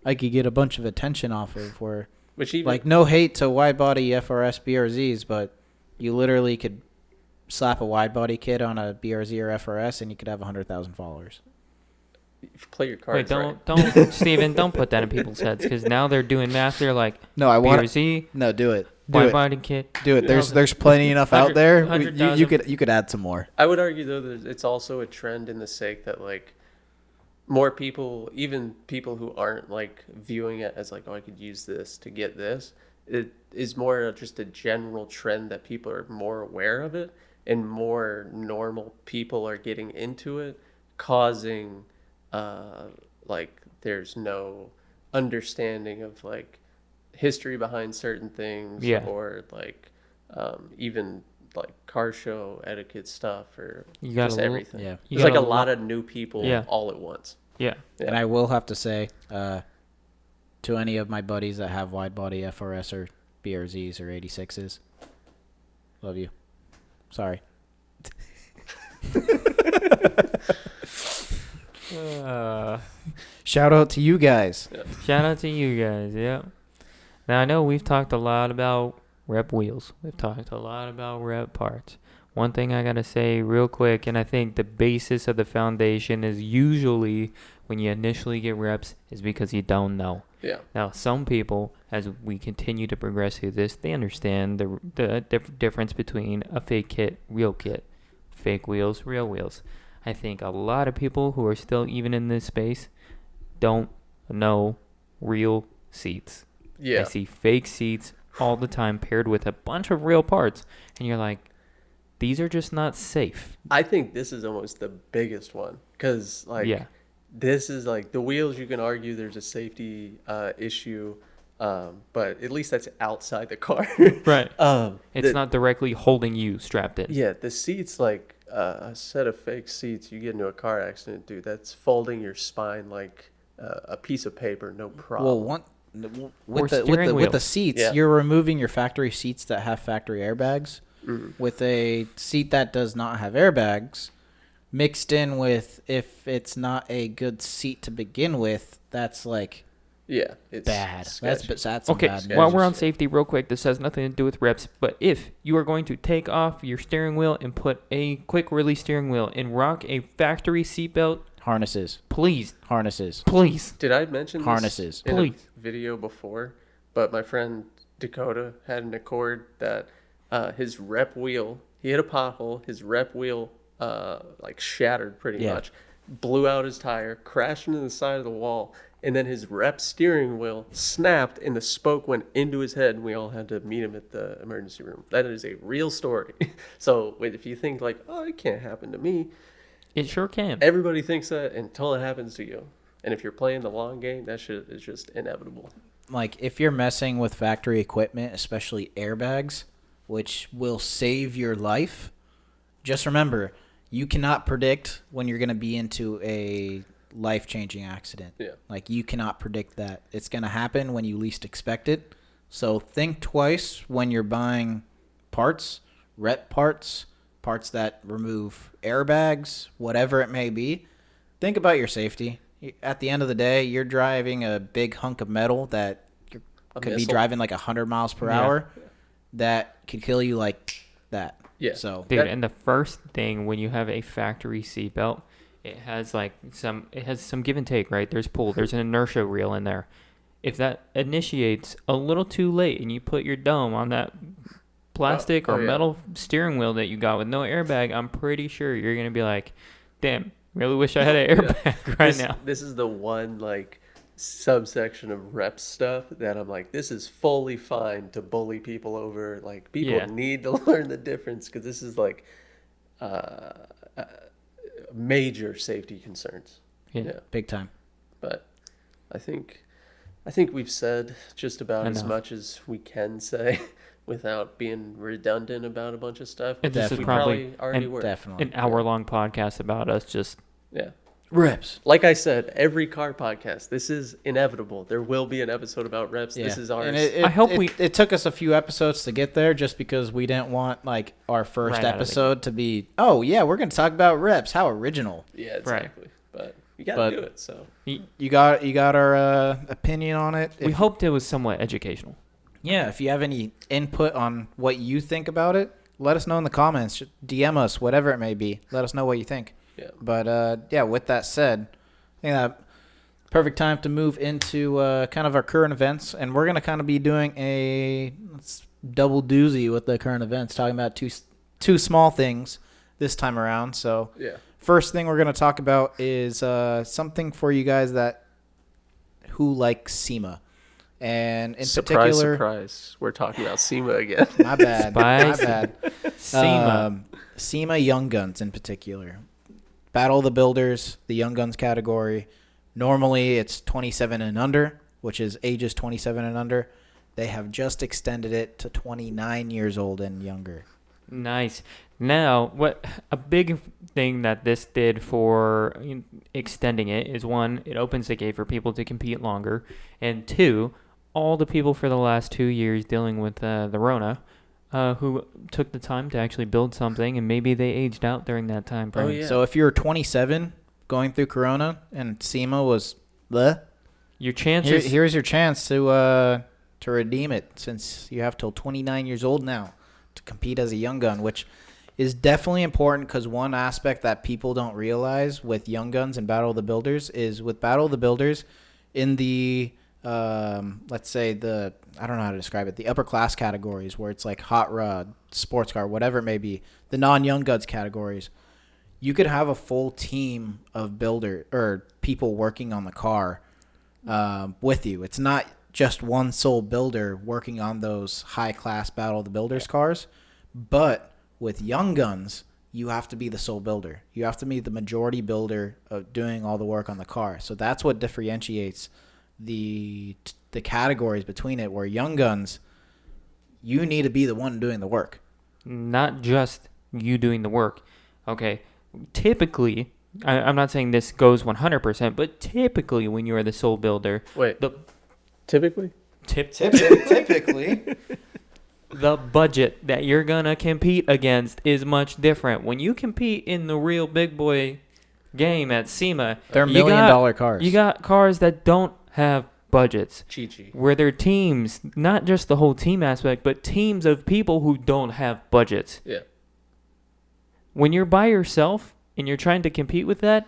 I could get a bunch of attention off of where, Which even, like no hate to wide body FRS BRZs, but you literally could slap a wide body kit on a BRZ or FRS and you could have 100,000 followers. play your cards. Wait, don't, Steven, don't put that in people's heads because now they're doing math. They're like, No, I want BRZ, No, do it. wide body kit. Do it. There's plenty enough out there. 100,000. You could add some more. I would argue though that it's also a trend in the sake that like more people, even people who aren't like viewing it as like, oh, I could use this to get this. It is more just a general trend that people are more aware of it, and more normal people are getting into it, causing like there's no understanding of like history behind certain things, Yeah. or like even like car show etiquette stuff, or You got just everything. Yeah. You There's like a gotta lot of new people Yeah. all at once. Yeah. Yeah. And I will have to say, to any of my buddies that have wide body FRS or BRZs or 86s, love you. Sorry. Shout out to you guys. Shout out to you guys. Yeah. Now I know we've talked a lot about rep wheels. We've talked a lot about rep parts. One thing I gotta say real quick, and I think the basis of the foundation is usually when you initially get reps is because you don't know. Yeah. Now, some people, as we continue to progress through this, they understand the difference between a fake kit, real kit, fake wheels, real wheels. I think a lot of people who are still even in this space don't know real seats. Yeah. I see fake seats all the time paired with a bunch of real parts, and you're like, these are just not safe. I think this is almost the biggest one, because like this is like the wheels. You can argue there's a safety issue, but at least that's outside the car. Right. It's not directly holding you strapped in. Yeah, the seats, like a set of fake seats. You get into a car accident, dude. That's folding your spine like a piece of paper, no problem. Well, Or steering with wheel. the seats, Yeah. you're removing your factory seats that have factory airbags. With a seat that does not have airbags, mixed in with, if it's not a good seat to begin with, that's like Yeah, it's bad. sketchy. That's some Okay, bad while news. we're on safety, real quick, this has nothing to do with reps, but if you are going to take off your steering wheel and put a quick release steering wheel and rock a factory seatbelt, Harnesses. please, please. Did I mention this Harnesses. in Please. a video before? But my friend Dakota had an Accord that his rep wheel, he hit a pothole, his rep wheel like shattered pretty much, blew out his tire, crashed into the side of the wall, and then his rep steering wheel snapped and the spoke went into his head, and we all had to meet him at the emergency room. That is a real story. So if you think like, oh, it can't happen to me, It sure can. everybody thinks that until it happens to you. And if you're playing the long game, that shit is just inevitable. Like, if you're messing with factory equipment, especially airbags, which will save your life, just remember, you cannot predict when you're going to be into a life-changing accident. Yeah. Like, you cannot predict that. It's going to happen when you least expect it. So think twice when you're buying parts, rep parts, parts that remove airbags, whatever it may be. Think about your safety. At the end of the day, you're driving a big hunk of metal that could be missile. driving like 100 miles per hour that could kill you like that. Yeah. So Dude, and the first thing when you have a factory seatbelt, it has some give and take, right? There's pull, there's an inertia reel in there. If that initiates a little too late and you put your dome on that plastic or metal steering wheel that you got with no airbag, I'm pretty sure you're going to be like, damn, really wish I had an airbag right now. This is the one like subsection of rep stuff that I'm like, this is fully fine to bully people over. Like, people need to learn the difference, because this is like major safety concerns. Yeah. big time. But I think we've said just about as Enough. much as we can say without being redundant about a bunch of stuff. And this is We probably already an- were. Definitely. An hour-long podcast about us just Yeah. Reps. Like I said, every car podcast, this is inevitable. There will be an episode about reps. This is ours. And I hope it took us a few episodes to get there, just because we didn't want like our first Right out of the episode to be, oh yeah, we're going to talk about reps. How original. Yeah, exactly. But you got But- to do it. So You got our opinion on it. we hoped it was somewhat educational. Yeah, if you have any input on what you think about it, let us know in the comments. Just DM us, whatever it may be. Let us know what you think. yeah. But yeah, with that said, I think that perfect time to move into kind of our current events, and we're gonna kind of be doing a double doozy with the current events, talking about two small things this time around. So Yeah. first thing we're going to talk about is something for you guys who like SEMA. And in particular, surprise, we're talking about SEMA again. My bad. My bad. SEMA. SEMA Young Guns in particular. Battle of the Builders, the Young Guns category. Normally it's 27 and under, which is ages 27 and under. They have just extended it to 29 years old and younger. Nice. Now, what a big thing that this did for extending it is, one, it opens the gate for people to compete longer, and two, all the people for the last 2 years dealing with the Rona, who took the time to actually build something, and maybe they aged out during that time frame. Oh, yeah. So if you're 27 going through Corona and SEMA was bleh, Your chances... here's your chance to redeem it, since you have till 29 years old now to compete as a young gun, which is definitely important, because one aspect that people don't realize with Young Guns and Battle of the Builders is, with Battle of the Builders, in the let's say I don't know how to describe it, the upper class categories where it's like hot rod, sports car, whatever it may be, the non-Young Guns categories, you could have a full team of builder or people working on the car with you. It's not just one sole builder working on those high class Battle of the Builders cars, but with Young Guns, you have to be the sole builder. You have to be the majority builder of doing all the work on the car. So that's what differentiates the categories between it, where Young Guns, you need to be the one doing the work. Not just you doing the work. Okay, typically, I'm not saying this goes 100%, but typically when you are the sole builder... Wait, typically? Typically... The budget that you're going to compete against is much different. When you compete in the real big boy game at SEMA, they're $1 million cars. You got cars that don't have budgets. Chi-chi. Where they're teams, not just the whole team aspect, but teams of people who don't have budgets. Yeah. When you're by yourself and you're trying to compete with that,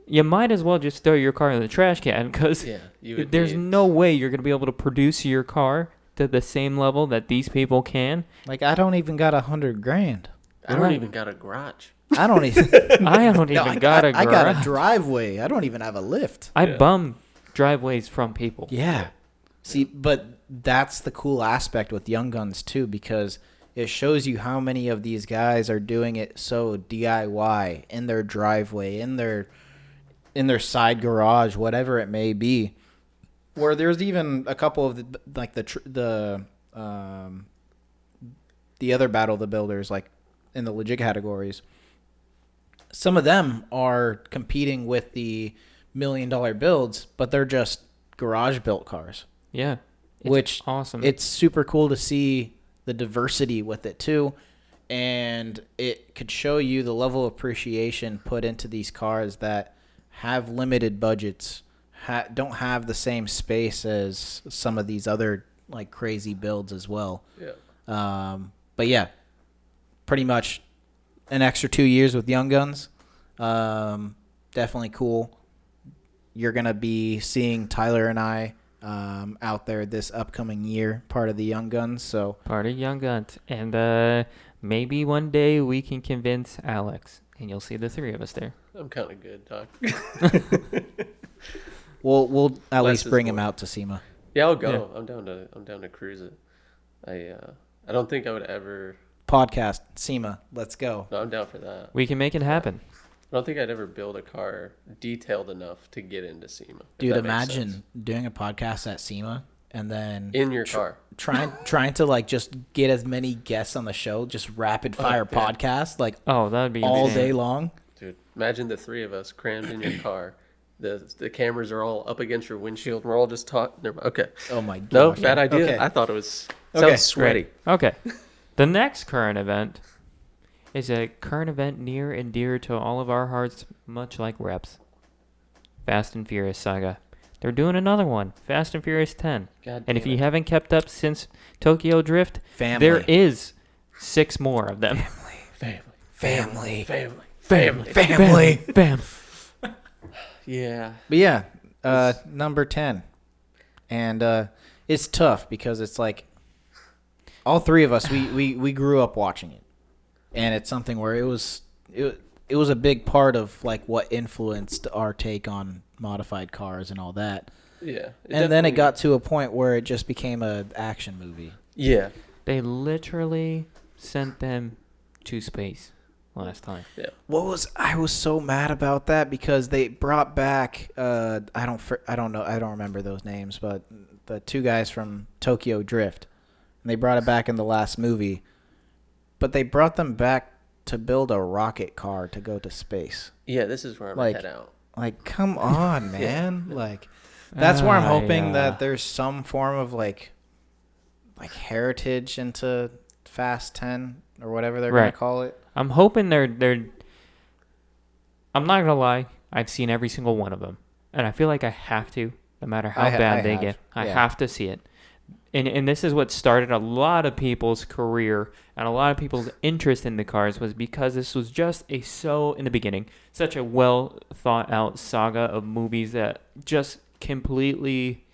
you might as well just throw your car in the trash can, because there's no way you're going to be able to produce your car to the same level that these people can. Like, I don't even got $100,000. I don't even got a garage. I don't even got a garage. I got a driveway. I don't even have a lift. I bum driveways from people. Yeah. See, but that's the cool aspect with Young Guns too, because it shows you how many of these guys are doing it so DIY in their driveway, in their side garage, whatever it may be. Where there's even a couple of the other Battle of the Builders, like in the legit categories, some of them are competing with the $1 million builds, but they're just garage built cars. Yeah, which awesome. It's super cool to see the diversity with it too, and it could show you the level of appreciation put into these cars that have limited budgets. Don't have the same space as some of these other like crazy builds as well. Yeah. But yeah, pretty much an extra 2 years with Young Guns. Definitely cool. You're gonna be seeing Tyler and I out there this upcoming year, part of the Young Guns. So part of Young Guns, and maybe one day we can convince Alex, and you'll see the three of us there. I'm kind of good, Doc. We'll at least bring him out to SEMA. Yeah, I'll go. Yeah. I'm down to cruise it. I don't think I would ever podcast SEMA. Let's go. No, I'm down for that. We can make it happen. I don't think I'd ever build a car detailed enough to get into SEMA. Dude, imagine doing a podcast at SEMA and then in your car trying to like just get as many guests on the show, just rapid fire podcast, like that'd be all insane. Day long. Dude, imagine the three of us crammed in your car. The cameras are all up against your windshield. We're all just talking. Okay. Oh my god. No, bad idea. Okay. I thought it was sounds sweaty. Great. Okay. The next current event is a current event near and dear to all of our hearts, much like Reps. Fast and Furious Saga. They're doing another one, Fast and Furious 10. And if you haven't kept up since Tokyo Drift, there is 6 more of them. Family. Yeah. But yeah, number 10. And it's tough because it's like all three of us, we grew up watching it. And it's something where it was a big part of like what influenced our take on modified cars and all that. Yeah. And then it got to a point where it just became an action movie. Yeah. They literally sent them to space last time. Yeah. I was so mad about that because they brought back I don't remember those names, but the two guys from Tokyo Drift. And they brought it back in the last movie. But they brought them back to build a rocket car to go to space. Yeah, this is where I'm gonna head out. Like, come on, man. Like, that's where I'm hoping that there's some form of like heritage into Fast 10 or whatever they're gonna call it. I'm hoping they're. I'm not gonna lie. I've seen every single one of them, and I feel like I have to, no matter how bad they get. I have to see it. And this is what started a lot of people's career and a lot of people's interest in the cars was because this was just in the beginning, such a well thought out saga of movies that just completely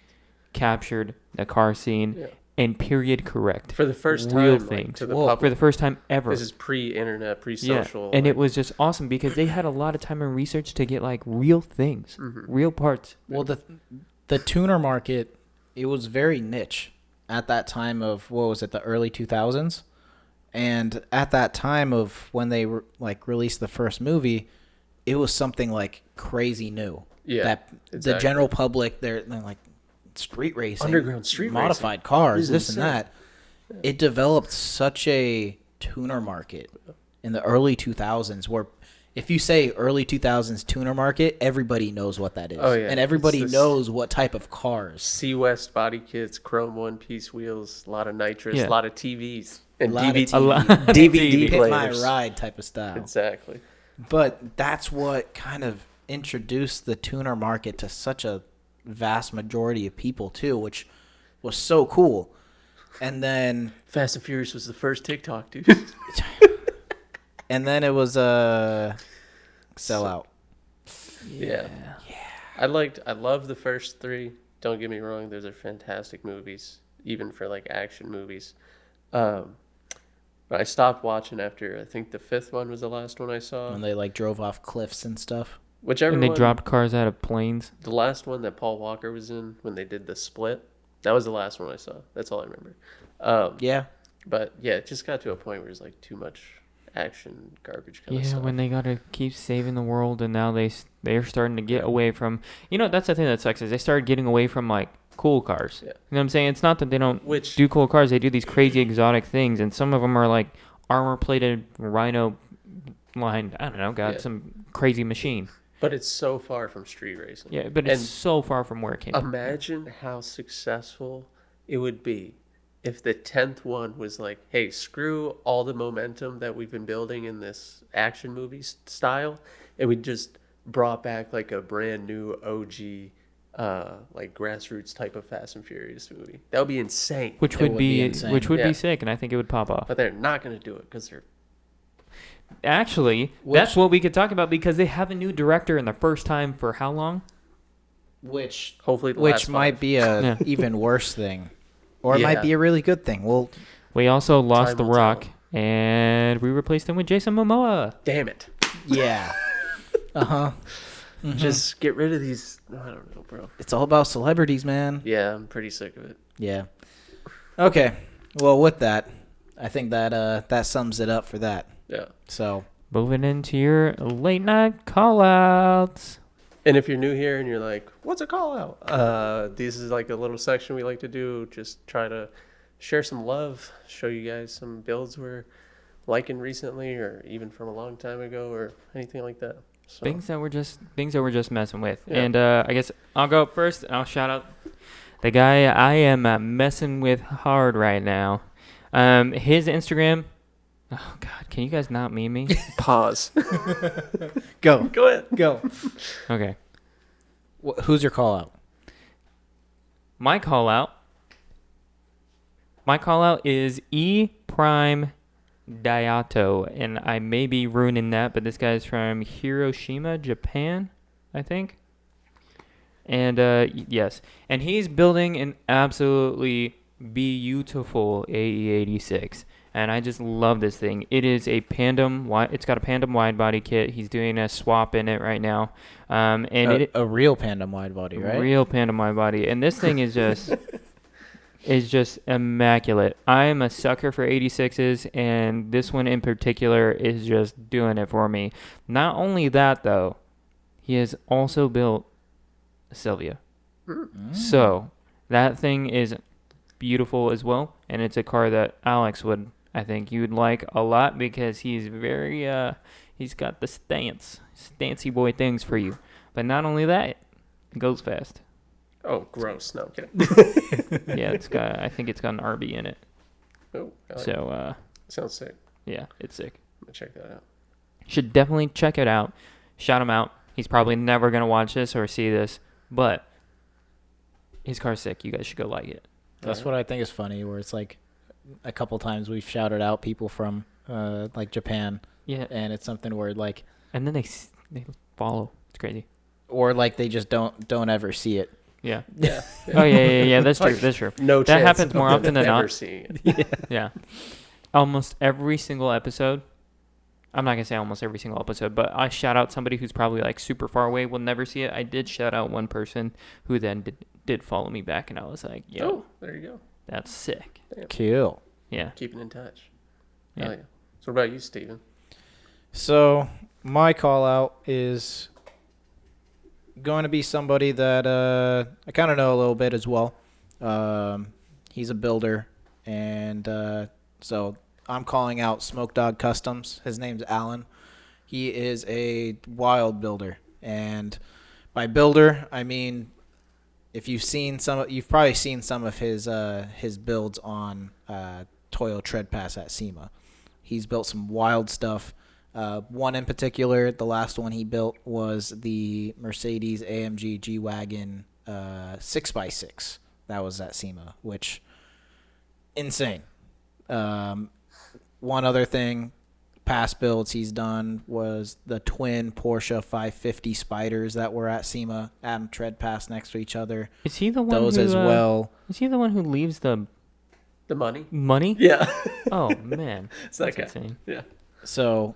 captured the car scene and period correct. For the first time, real things. To the public. For the first time ever. This is pre-internet, pre-social. Yeah. And it was just awesome because they had a lot of time and research to get like real things, real parts. Well, the tuner market, it was very niche. At that time of, what was it, the early 2000s? And at that time of when they released the first movie, it was something like crazy new. Yeah, that exactly. The general public, they're like street racing, underground street modified racing. cars, this and that. Yeah. It developed such a tuner market in the early 2000s where if you say early 2000s tuner market, everybody knows what that is. Oh, yeah. And everybody knows what type of cars. C-West body kits, chrome one-piece wheels, a lot of nitrous, a lot of TVs. And DVD DVD Hit my players. ride type of style. Exactly. But that's what kind of introduced the tuner market to such a vast majority of people, too, which was so cool. And then... Fast and Furious was the first TikTok, dude. And then it was a sellout. Yeah. I love the first three. Don't get me wrong; those are fantastic movies, even for like action movies. But I stopped watching after I think the fifth one was the last one I saw. When they like drove off cliffs and stuff. And they dropped cars out of planes. The last one that Paul Walker was in when they did the split, that was the last one I saw. That's all I remember. Yeah. But yeah, it just got to a point where it's like too much action garbage kind of stuff. Yeah, when they gotta keep saving the world, and now they're starting to get away from. That's the thing that sucks is they started getting away from like cool cars. Yeah. You know what I'm saying? It's not that they don't do cool cars; they do these crazy exotic things, and some of them are like armor plated rhino lined. I don't know, some crazy machine. But it's so far from street racing. Yeah, but it's so far from where it came from. Imagine how successful it would be if the 10th one was like, hey, screw all the momentum that we've been building in this action movie style, and we just brought back like a brand new OG, like grassroots type of Fast and Furious movie. That would be insane. Which would be sick, and I think it would pop off. But they're not going to do it because they're... Actually, that's what we could talk about because they have a new director in the first time for how long? Which hopefully might be a even worse thing. Or it might be a really good thing. Well, we also lost The Rock, and we replaced him with Jason Momoa. Damn it. Yeah. Uh-huh. Mm-hmm. Just get rid of these... I don't know, bro. It's all about celebrities, man. Yeah, I'm pretty sick of it. Yeah. Okay. Well, with that, I think that sums it up for that. Yeah. So... Moving into your late night call-outs. And if you're new here and you're like, what's a call out? This is like a little section we like to do. Just try to share some love, show you guys some builds we're liking recently or even from a long time ago or anything like that. So. Things that we're just messing with. Yeah. And I guess I'll go up first and I'll shout out the guy I am messing with hard right now. His Instagram. Oh, God. Can you guys not meme me? Pause. Go ahead. Go. Okay. Who's your call out? My call out is E Prime Dayato, and I may be ruining that, but this guy's from Hiroshima, Japan, I think. And yes, and he's building an absolutely beautiful AE86. and I just love this thing. It is a Pandem. It's got a Pandem wide body kit. He's doing a swap in it right now, and a real Pandem wide body, right? Real Pandem wide body, and this thing is just is just immaculate. I am a sucker for 86s, and this one in particular is just doing it for me. Not only that, though, he has also built a Sylvia. So that thing is beautiful as well, and it's a car that Alex would, I think you would like a lot, because he's very he's got the stancy boy things for you. But not only that, it goes fast. Oh, gross. No, I'm kidding. Yeah, I think it's got an RB in it. Oh, so sounds sick. Yeah, it's sick. I'm gonna check that out. Should definitely check it out. Shout him out. He's probably never gonna watch this or see this, but his car's sick. You guys should go like it. That's what I think is funny, where it's like a couple times we've shouted out people from like Japan. Yeah. And it's something where like, and then they follow. It's crazy. Or like they just don't ever see it. Yeah. Yeah. Oh yeah. That's true. That's true. No that chance. happens more often than never not. seeing it. Yeah. Almost every single episode. I'm not gonna say almost every single episode, but I shout out somebody who's probably like super far away, will never see it. I did shout out one person who then did follow me back, and I was like, "Yo, oh, there you go. That's sick." Damn. Cool. Yeah. Keeping in touch. Yeah. Oh, yeah. So what about you, Steven? So my call out is going to be somebody that I kind of know a little bit as well. He's a builder, and so I'm calling out Smoke Dog Customs. His name's Alan. He is a wild builder, and by builder I mean if you've probably seen some of his builds on Toyo Tread Pass at SEMA. He's built some wild stuff. One in particular, the last one he built was the Mercedes AMG G-Wagon 6x6. That was at SEMA, which, insane. One other thing, past builds he's done was the twin Porsche 550 Spiders that were at SEMA, at Tread Pass next to each other. Is he the one Those who, as well. Is he the one who leaves the money? money? Yeah. Oh man, It's that that's guy. insane. Yeah. So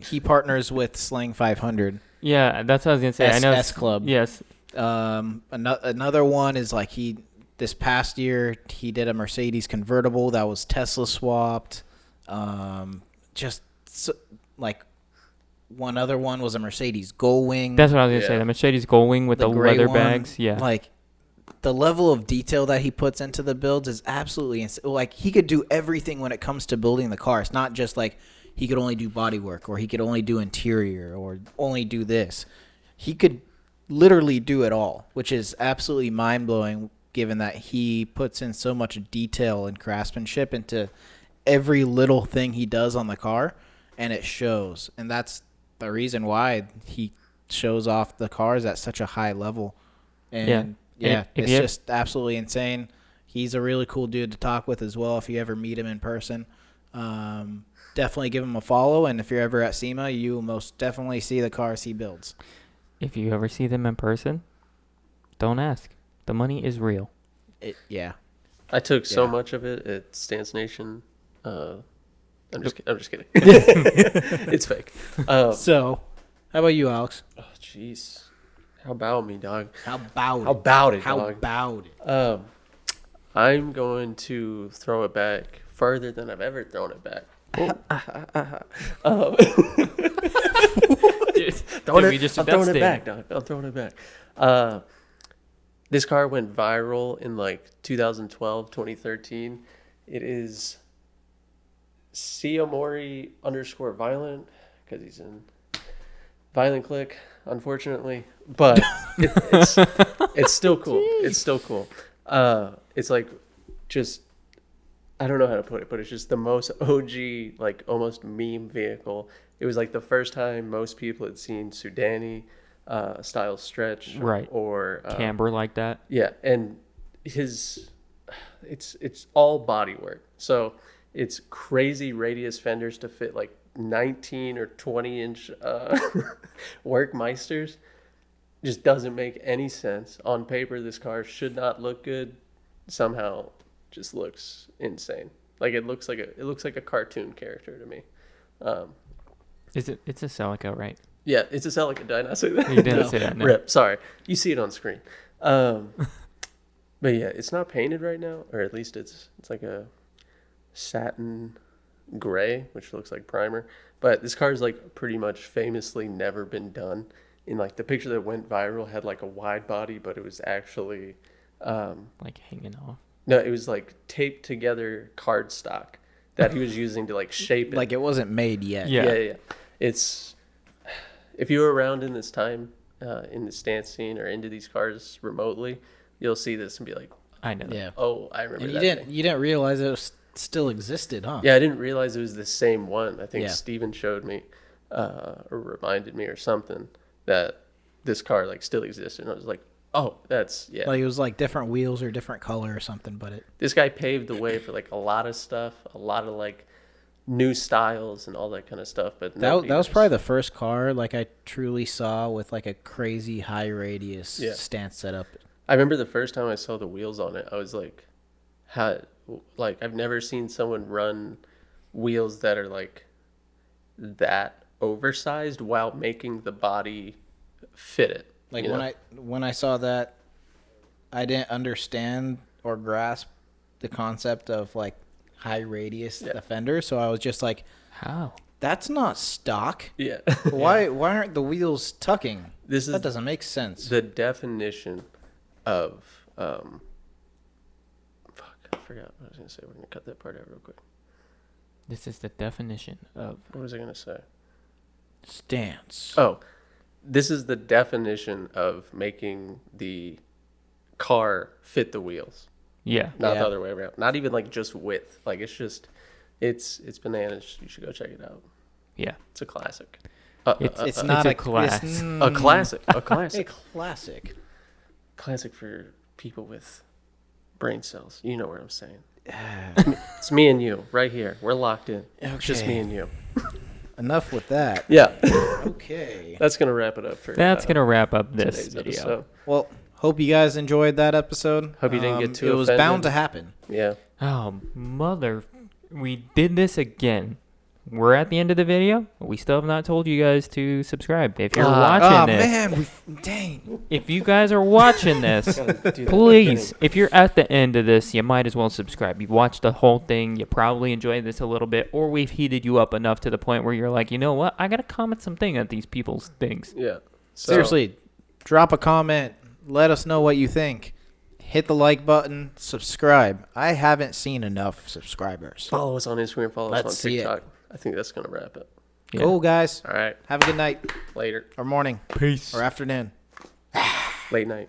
he partners with Slang 500. Yeah, that's what I was gonna say. I know S Club. Yes. Another one is like this past year he did a Mercedes convertible that was Tesla swapped. Like one other one was a Mercedes Gullwing. That's what I was gonna say. Yeah. The Mercedes Gullwing with the gray leather one. bags. Yeah. Like the level of detail that he puts into the builds is absolutely insane. Like he could do everything when it comes to building the car. It's not just like he could only do body work or he could only do interior or only do this. He could literally do it all, which is absolutely mind-blowing given that he puts in so much detail and craftsmanship into every little thing he does on the car, and it shows. And that's the reason why he shows off the cars at such a high level. And it's just absolutely insane. He's a really cool dude to talk with as well if you ever meet him in person. Definitely give him a follow, and if you're ever at SEMA, you will most definitely see the cars he builds. If you ever see them in person, don't ask. The money is real. I took so much of it at Stance Nation. I'm just kidding. It's fake. So, how about you, Alex? Oh, jeez. How about me, dog? How about it, dog? about it? I'm going to throw it back further than I've ever thrown it back. We just I'm did that throwing it statement. back, dog. I'm throwing it back. This car went viral in like 2012, 2013. It is Siamori _violent because he's in Violent Click, unfortunately. But it's still cool. It's still cool. It's like just, I don't know how to put it, but it's just the most OG, like almost meme vehicle. It was like the first time most people had seen Sudani style stretch, Right. Or Camber like that. yeah, and it's all body work. So it's crazy radius fenders to fit like 19 or 20 inch Workmeisters. Just doesn't make any sense. On paper, this car should not look good. Somehow just looks insane. Like it looks like a cartoon character to me. It's a Celica, right? Yeah, it's a Celica. Did I not say that? You didn't say that. No. Rip. Sorry. You see it on screen. But yeah, it's not painted right now, or at least it's like a satin gray, which looks like primer. But this car's like pretty much famously never been done. In like the picture that went viral had like a wide body, but it was actually like hanging off. no, it was like taped together cardstock that he was using to like shape it. Like it wasn't made yet. Yeah. It's if you were around in this time in the stance scene or into these cars remotely, you'll see this and be like, I know. Yeah. oh, I remember And that. you didn't realize it still existed, huh? Yeah, I didn't realize it was the same one. I think Yeah. Steven showed me or reminded me or something that this car like still existed. And I was like, oh, that's yeah. Like it was like different wheels or different color or something, but it. This guy paved the way for like a lot of stuff, a lot of like new styles and all that kind of stuff. But That was probably the first car like I truly saw with like a crazy high radius stance setup. I remember the first time I saw the wheels on it, I was like, I've never seen someone run wheels that are like that oversized while making the body fit it. Like you know? when I saw that, I didn't understand or grasp the concept of like high radius fender, so I was just like, How? that's not stock. Yeah. Why aren't the wheels tucking? That doesn't make sense. The definition of fuck, I forgot what I was gonna say. We're gonna cut that part out real quick. This is the definition of What was I gonna say? Stance. Oh, this is the definition of making the car fit the wheels, not the other way around. Not even like just width. Like it's bananas. You should go check it out. Yeah. It's a classic. It's not a class. A classic. A A classic. classic. Classic for people with brain cells. You know what I'm saying. It's me and you right here. We're locked in. It's just me and you. Enough with that. Yeah. Okay. That's going to wrap it up for That's gonna wrap up this today's video. episode. Well, hope you guys enjoyed that episode. Hope you didn't get too It was offended. bound to happen. Yeah. Oh, mother. We did this again. We're at the end of the video. We still have not told you guys to subscribe. If you're watching this, man, dang. if you guys are watching this, please, if you're at the end of this, you might as well subscribe. You've watched the whole thing. You probably enjoyed this a little bit, or we've heated you up enough to the point where you're like, you know what? I got to comment something at these people's things. Yeah. So, Seriously, drop a comment. Let us know what you think. Hit the like button. Subscribe. I haven't seen enough subscribers. follow us on Instagram. Follow Let's us on see it. TikTok. I think that's going to wrap it. Yeah. Cool, guys. All right. Have a good night Later. or morning Peace. or afternoon. Late night.